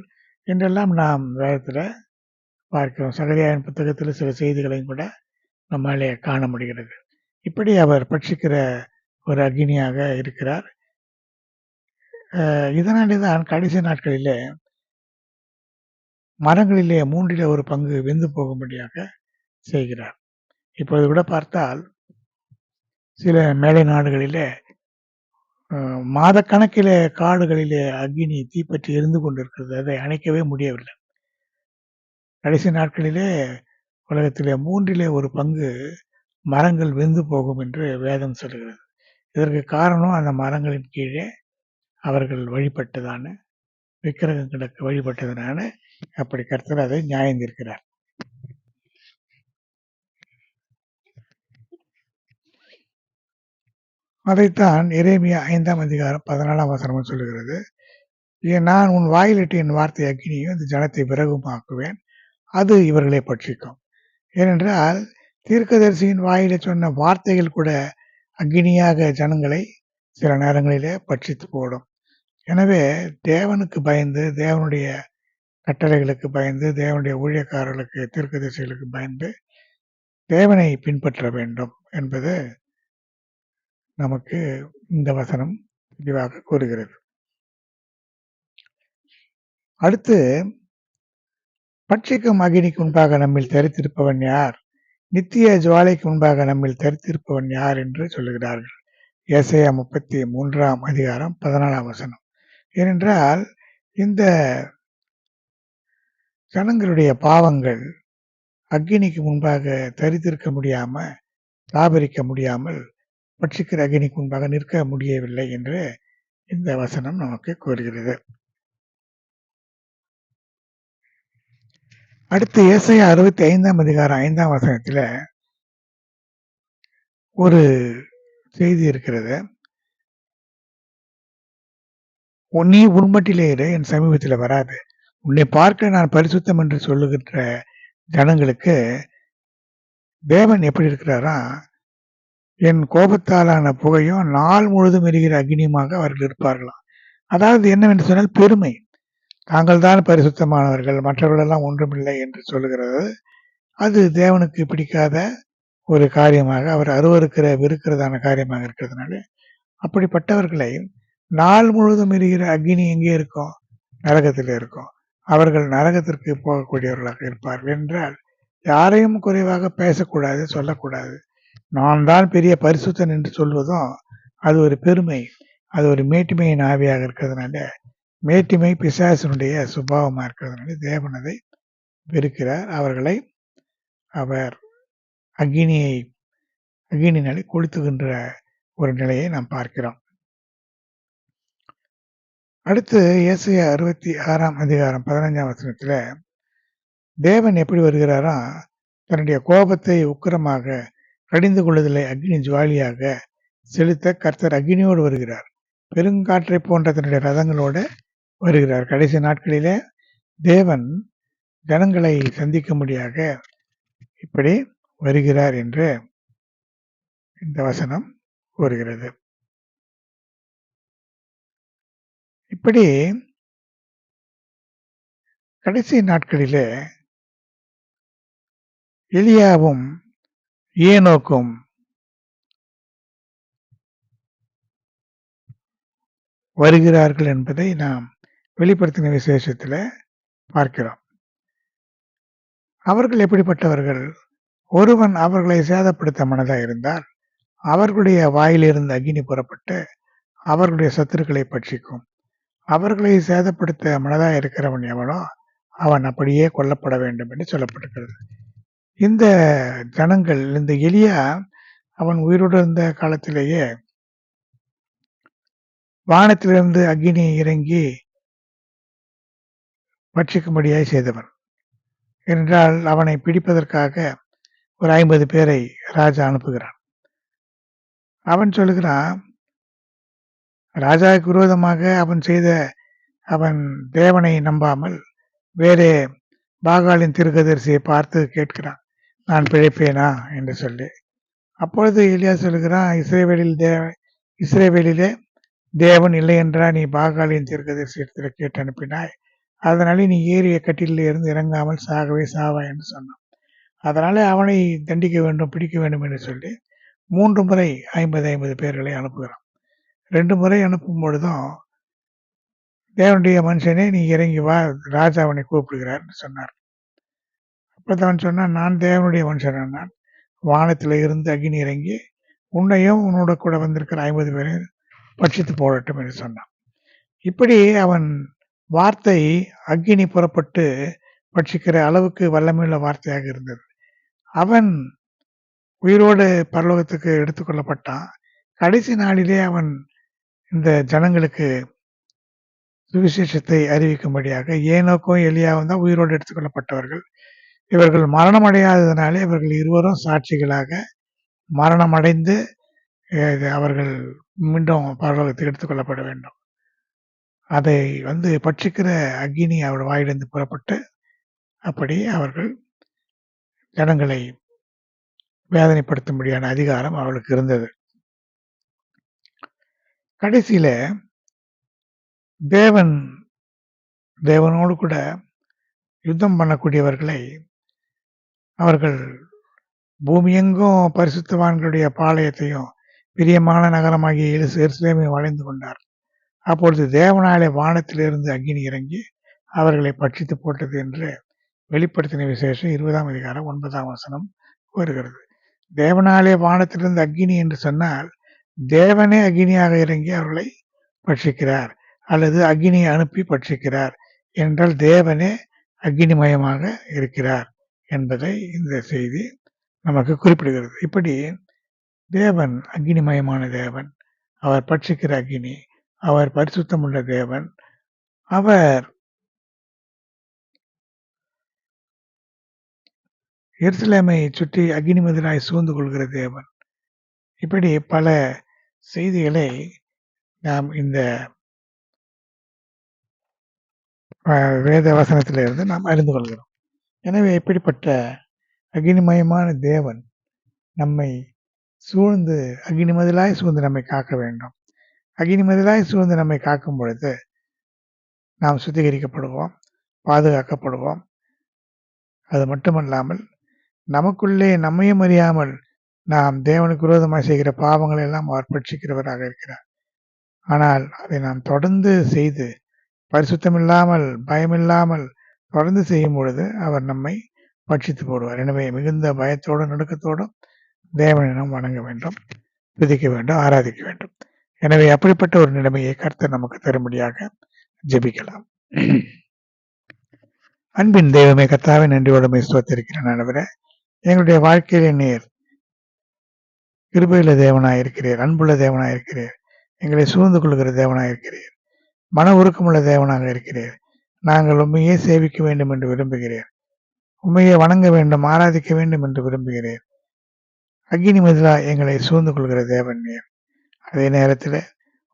என்றெல்லாம் நாம் வேதத்தில் பார்க்கிறோம். சகரியாவின் புத்தகத்தில் சில செய்திகளையும் கூட நம்மாலே காண முடிகிறது. இப்படி அவர் பட்சிக்கிற ஒரு அக்னியாக இருக்கிறார். இதனாலே தான் கடைசி நாட்களிலே மரங்களிலே 1/3 வெந்து போகும்படியாக செய்கிறார். இப்பொழுது கூட பார்த்தால் சில மேலை நாடுகளிலே மாதக்கணக்கிலே காடுகளிலே அக்னி தீப்பற்றி எரிந்து கொண்டிருக்கிறது. அதை அணைக்கவே முடியவில்லை. கடைசி நாட்களிலே உலகத்திலே 3 ஒரு பங்கு மரங்கள் வெந்து போகும் என்று வேதம் சொல்கிறது. இதற்கு காரணம் அந்த மரங்களின் கீழே அவர்கள் வழிபட்டதான விக்கிரகங்களுக்கு வழிபட்டதனால அப்படி கர்த்தர் அதை நியாயந்திருக்கிறார். அதைத்தான் எரேமியா 5ஆம் அதிகாரம் 14ஆம் வசனம் சொல்லுகிறது. நான் உன் வாயிலிட்டு என் வார்த்தை அக்கினியும் இந்த ஜனத்தை விறகுமாக்குவேன், அது இவர்களை பட்சிக்கும். ஏனென்றால் தீர்க்கதரிசியின் வாயில சொன்ன வார்த்தைகள் கூட அக்னியாக ஜனங்களை சில நேரங்களிலே பட்சித்து போடும். எனவே தேவனுக்கு பயந்து, தேவனுடைய கட்டளைகளுக்கு பயந்து, தேவனுடைய ஊழியக்காரர்களுக்கு தீர்க்கதரிசிகளுக்கு பயந்து தேவனை பின்பற்ற வேண்டும் என்பது நமக்கு இந்த வசனம் தெளிவாக கூறுகிறது. அடுத்து, பட்சிக்கும் அக்கினிக்கு முன்பாக நம்மில் தரித்திருப்பவன் யார்? நித்திய ஜுவாலைக்கு முன்பாக நம்மில் தரித்திருப்பவன் யார் என்று சொல்லுகிறார்கள். ஏசாயா 33ஆம் அதிகாரம் 14ஆம் வசனம். ஏனென்றால் இந்த ஜனங்களுடைய பாவங்கள் அக்கினிக்கு முன்பாக தரித்திருக்க முடியாம, தாபரிக்க முடியாமல், பட்சிக்கிற அக்கினிக்கு முன்பாக நிற்க முடியவில்லை என்று இந்த வசனம் நமக்கு கூறுகிறது. அடுத்து ஏசாயா 65ஆம் அதிகாரம் 5ஆம் வசனத்துல ஒரு செய்தி இருக்கிறது. நீ உன்மட்டிலே இரு, என் சமீபத்தில் வராது. உன்னை பார்க்க நான் பரிசுத்தம் என்று சொல்லுகின்ற ஜனங்களுக்கு தேவன் எப்படி இருக்கிறாரா, என் கோபத்தாலான புகையும் நாள் முழுதும் எரிகிற அக்னியுமாக அவர்கள் இருப்பார்களாம். அதாவது என்னவென்று சொன்னால் பெருமை. தாங்கள் தான் பரிசுத்தமானவர்கள், மற்றவர்களெல்லாம் ஒன்றுமில்லை என்று சொல்லுகிறது. அது தேவனுக்கு பிடிக்காத ஒரு காரியமாக, அவர் அருவருக்கிற வெறுக்கிறதான காரியமாக இருக்கிறதுனால அப்படிப்பட்டவர்களை நாள் முழுதும் எரிகிற அக்னி எங்கே இருக்கும்? நரகத்தில் இருக்கும். அவர்கள் நரகத்திற்கு போகக்கூடியவர்களாக இருப்பார்கள். என்றால் யாரையும் குறைவாக பேசக்கூடாது, சொல்லக்கூடாது. நான் தான் பெரிய பரிசுத்தன் என்று சொல்வதும் அது ஒரு பெருமை, அது ஒரு மேட்டிமையின் ஆவியாக இருக்கிறதுனால, மேட்டிமை பிசாசினுடைய சுபாவமாக இருக்கிறதுனால தேவன் அதை வெறுக்கிறார். அவர்களை அவர் அக்னியினாலே கொளுத்துகின்ற ஒரு நிலையை நாம் பார்க்கிறோம். அடுத்து ஏசாயா 66ஆம் அதிகாரம் 15ஆம் வசனத்துல தேவன் எப்படி வருகிறாரா, தன்னுடைய கோபத்தை உக்கிரமாக கடிந்து கொள்ளுதலை அக்னி ஜுவாலியாக செலுத்த கர்த்தர் அக்னியோடு வருகிறார். பெருங்காற்றை போன்ற தன்னுடைய ரதங்களோடு வருகிறார். கடைசி நாட்களிலே தேவன் ஜனங்களை சந்திக்கும்படியாக இப்படி வருகிறார் என்று இந்த வசனம் கூறுகிறது. இப்படி கடைசி நாட்களிலே எலியாவும் ஏனோக்கும் வருகிறார்கள் என்பதை நாம் வெளிப்படுத்தின விசேஷத்துல பார்க்கிறோம். அவர்கள் எப்படிப்பட்டவர்கள்? ஒருவன் அவர்களை சேதப்படுத்த மனதாக இருந்தால் அவர்களுடைய வாயிலிருந்து அக்னி புறப்பட்டு அவர்களுடைய சத்துருக்களை பட்சிக்கும். அவர்களை சேதப்படுத்த மனதாக இருக்கிறவன் எவனோ அவன் அப்படியே கொல்லப்பட வேண்டும் என்று சொல்லப்பட்டிருக்கிறது. இந்த ஜனங்கள், இந்த எலியா அவன் உயிரோடு இருந்த காலத்திலேயே வானத்திலிருந்து அக்னி இறங்கி பட்சிக்கும்படியாய் செய்தவன். என்றால் அவனை பிடிப்பதற்காக ஒரு 50 பேரை ராஜா அனுப்புகிறான். அவன் சொல்லுகிறான், ராஜாவுக்கு விரோதமாக அவன் தேவனை நம்பாமல் வேறே பாகாலின் தீர்க்கதரிசியை பார்த்து கேட்கிறான், நான் பிழைப்பேனா என்று சொல்லி. அப்பொழுது எலியா சொல்லுகிறான், இஸ்ரேவேலிலே தேவன் இல்லை என்றா நீ பாகாலின் தீர்க்கதரிசி இடத்துல கேட்டு அனுப்பினாய், அதனால நீ ஏறிய கட்டிலே இருந்து இறங்காமல் சாகவே சாவா என்று சொன்னான். அதனால அவனை தண்டிக்க வேண்டும், பிடிக்க வேண்டும் என்று சொல்லி 3 முறை 50 பேர்களை அனுப்புகிறான். 2 முறை அனுப்பும் பொழுதும் தேவனுடைய மனுஷனே நீ இறங்கி வா, ராஜா அவனை கூப்பிடுகிறார் சொன்னார். அப்பதான் சொன்னான், நான் தேவனுடைய மனுஷன், நான் வானத்தில் இருந்து அக்னி இறங்கி உன்னையும் உன்னோட கூட வந்திருக்கிற 50 பேரையும் பட்சித்து போடட்டும் என்று சொன்னான். இப்படி அவன் வார்த்தை அக்கினி புறப்பட்டு பட்சிக்கிற அளவுக்கு வல்லமையுள்ள வார்த்தையாக இருந்தது. அவன் உயிரோடு பரலோகத்துக்கு எடுத்துக்கொள்ளப்பட்டான். கடைசி நாளிலே அவன் இந்த ஜனங்களுக்கு சுவிசேஷத்தை அறிவிக்கும்படியாக ஏனோக்கும் எலியாவும் தான் உயிரோடு எடுத்துக்கொள்ளப்பட்டவர்கள். இவர்கள் மரணம் அடையாததினாலே இவர்கள் இருவரும் சாட்சிகளாக மரணமடைந்து அவர்கள் மீண்டும் பரலோகத்துக்கு எடுத்துக்கொள்ளப்பட வேண்டும். அதை பட்சிக்கிற அக்கினி அவர் வாயிலிருந்து புறப்பட்டு அப்படி அவர்கள் ஜனங்களை வேதனைப்படுத்தும்படியான அதிகாரம் அவளுக்கு இருந்தது. கடைசியில தேவனோடு கூட யுத்தம் பண்ணக்கூடியவர்களை அவர்கள் பூமியெங்கும் பரிசுத்தவான்களுடைய பாளையத்தையும் பிரியமான நகரமாகிய எருசலேமை வளைந்து கொண்டார். அப்பொழுது தேவனாலே வானத்திலிருந்து அக்கினி இறங்கி அவர்களை பட்சித்து போட்டது என்று வெளிப்படுத்தின விசேஷம் 20ஆம் அதிகாரம் 9ஆம் வசனம் வருகிறது. தேவனாலே வானத்திலிருந்து அக்கினி என்று சொன்னால் தேவனே அக்கினியாக இறங்கி அவர்களை பட்சிக்கிறார் அல்லது அக்கினியை அனுப்பி பட்சிக்கிறார் என்றால் தேவனே அக்கினிமயமாக இருக்கிறார் என்பதை இந்த செய்தி நமக்கு குறிப்பிடுகிறது. இப்படி தேவன் அக்கினிமயமான தேவன், அவர் பட்சிக்கிற அக்கினி, அவர் பரிசுத்தமுள்ள தேவன், அவர் எருசலேமை சுற்றி அக்கினி மதிலாய் சூழ்ந்து கொள்கிற தேவன். இப்படி பல செய்திகளை நாம் இந்த வேத வசனத்திலிருந்து நாம் அறிந்து கொள்கிறோம். எனவே இப்படிப்பட்ட அக்கினிமயமான தேவன் நம்மை சூழ்ந்து அக்கினி மதிலாய் சூழ்ந்து நம்மை காக்க வேண்டும். அக்கினி மதிலாய் சூழ்ந்து நம்மை காக்கும் பொழுது நாம் சுத்திகரிக்கப்படுவோம், பாதுகாக்கப்படுவோம். அது மட்டுமல்லாமல் நமக்குள்ளே நம்மையும் அறியாமல் நாம் தேவனுக்கு விரோதமாக செய்கிற பாவங்களை எல்லாம் அவர் பட்சிக்கிறவராக இருக்கிறார். ஆனால் அதை நாம் தொடர்ந்து செய்து பரிசுத்தமில்லாமல் பயமில்லாமல் தொடர்ந்து செய்யும் பொழுது அவர் நம்மை பட்சித்து போடுவார். எனவே மிகுந்த பயத்தோடும் நடுக்கத்தோடும் தேவனை நாம் வணங்க வேண்டும், துதிக்க வேண்டும், ஆராதிக்க வேண்டும். எனவே அப்படிப்பட்ட ஒரு நிலைமையை கர்த்தர் நமக்கு தரும்படியாக ஜெபிக்கலாம். அன்பின் தெய்வமே கர்த்தாவே, நன்றியோடு ஸ்தோத்திரிக்கிறேன். ஆண்டவரே, எங்களுடைய வாழ்க்கையிலே நீர் கிருபையுள்ள தேவனாயிருக்கிறீர், அன்புள்ள தேவனாயிருக்கிறீர், எங்களை சூழ்ந்து கொள்கிற தேவனாயிருக்கிறீர், மன உருக்கமுள்ள தேவனாக இருக்கிறீர். நாங்கள் உண்மையே சேவிக்க வேண்டும் என்று விரும்புகிறேன், உண்மையை வணங்க வேண்டும், ஆராதிக்க வேண்டும் என்று விரும்புகிறேன். அக்கினி மதிலா எங்களை சூழ்ந்து கொள்கிற தேவன் நீர். அதே நேரத்தில்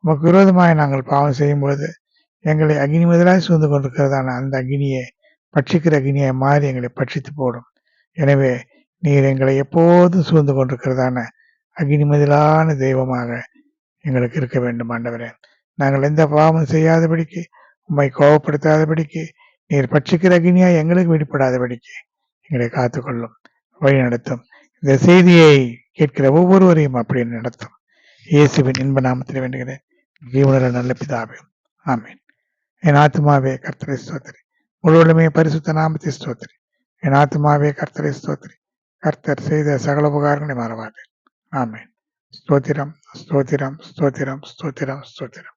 உமக்கு விரோதமாய் நாங்கள் பாவம் செய்யும் பொழுது எங்களை அக்னி மதிலாய் சூழ்ந்து கொண்டிருக்கிறதான அந்த அக்னியை பட்சிக்கிற அக்னியை மாறி எங்களை பட்சித்து போடும். எனவே நீர் எங்களை எப்போதும் சூழ்ந்து கொண்டிருக்கிறதான அக்னி மதிலான தெய்வமாக எங்களுக்கு இருக்க வேண்டும். ஆண்டவரே, நாங்கள் எந்த பாவமும் செய்யாதபடிக்கு, உம்மை கோபப்படுத்தாதபடிக்கு, நீர் பட்சிக்கிற அக்னியாய் எங்களுக்கு வெளிப்படாதபடிக்கு எங்களை காத்துக்கொள்ளும், வழி நடத்தும். இந்த செய்தியை கேட்கிற ஒவ்வொருவரையும் அப்படி நடத்தும். இயேசுவின் இன்ப நாமத்தில் வேண்டுகிறேன், ஜீவனுள்ள நல்ல பிதாவே, ஆமீன். என் ஆத்மாவே கர்த்தரை ஸ்தோத்திரி, முழுவதுமே பரிசுத்த நாமத்தை ஸ்தோத்திரி. என் ஆத்மாவே கர்த்தரை ஸ்தோத்திரி, கர்த்தர் செய்த சகல உபகாரங்களை மறவாது. ஆமீன். ஸ்தோத்திரம், ஸ்தோத்திரம், ஸ்தோத்திரம், ஸ்தோத்திரம், ஸ்தோத்திரம்.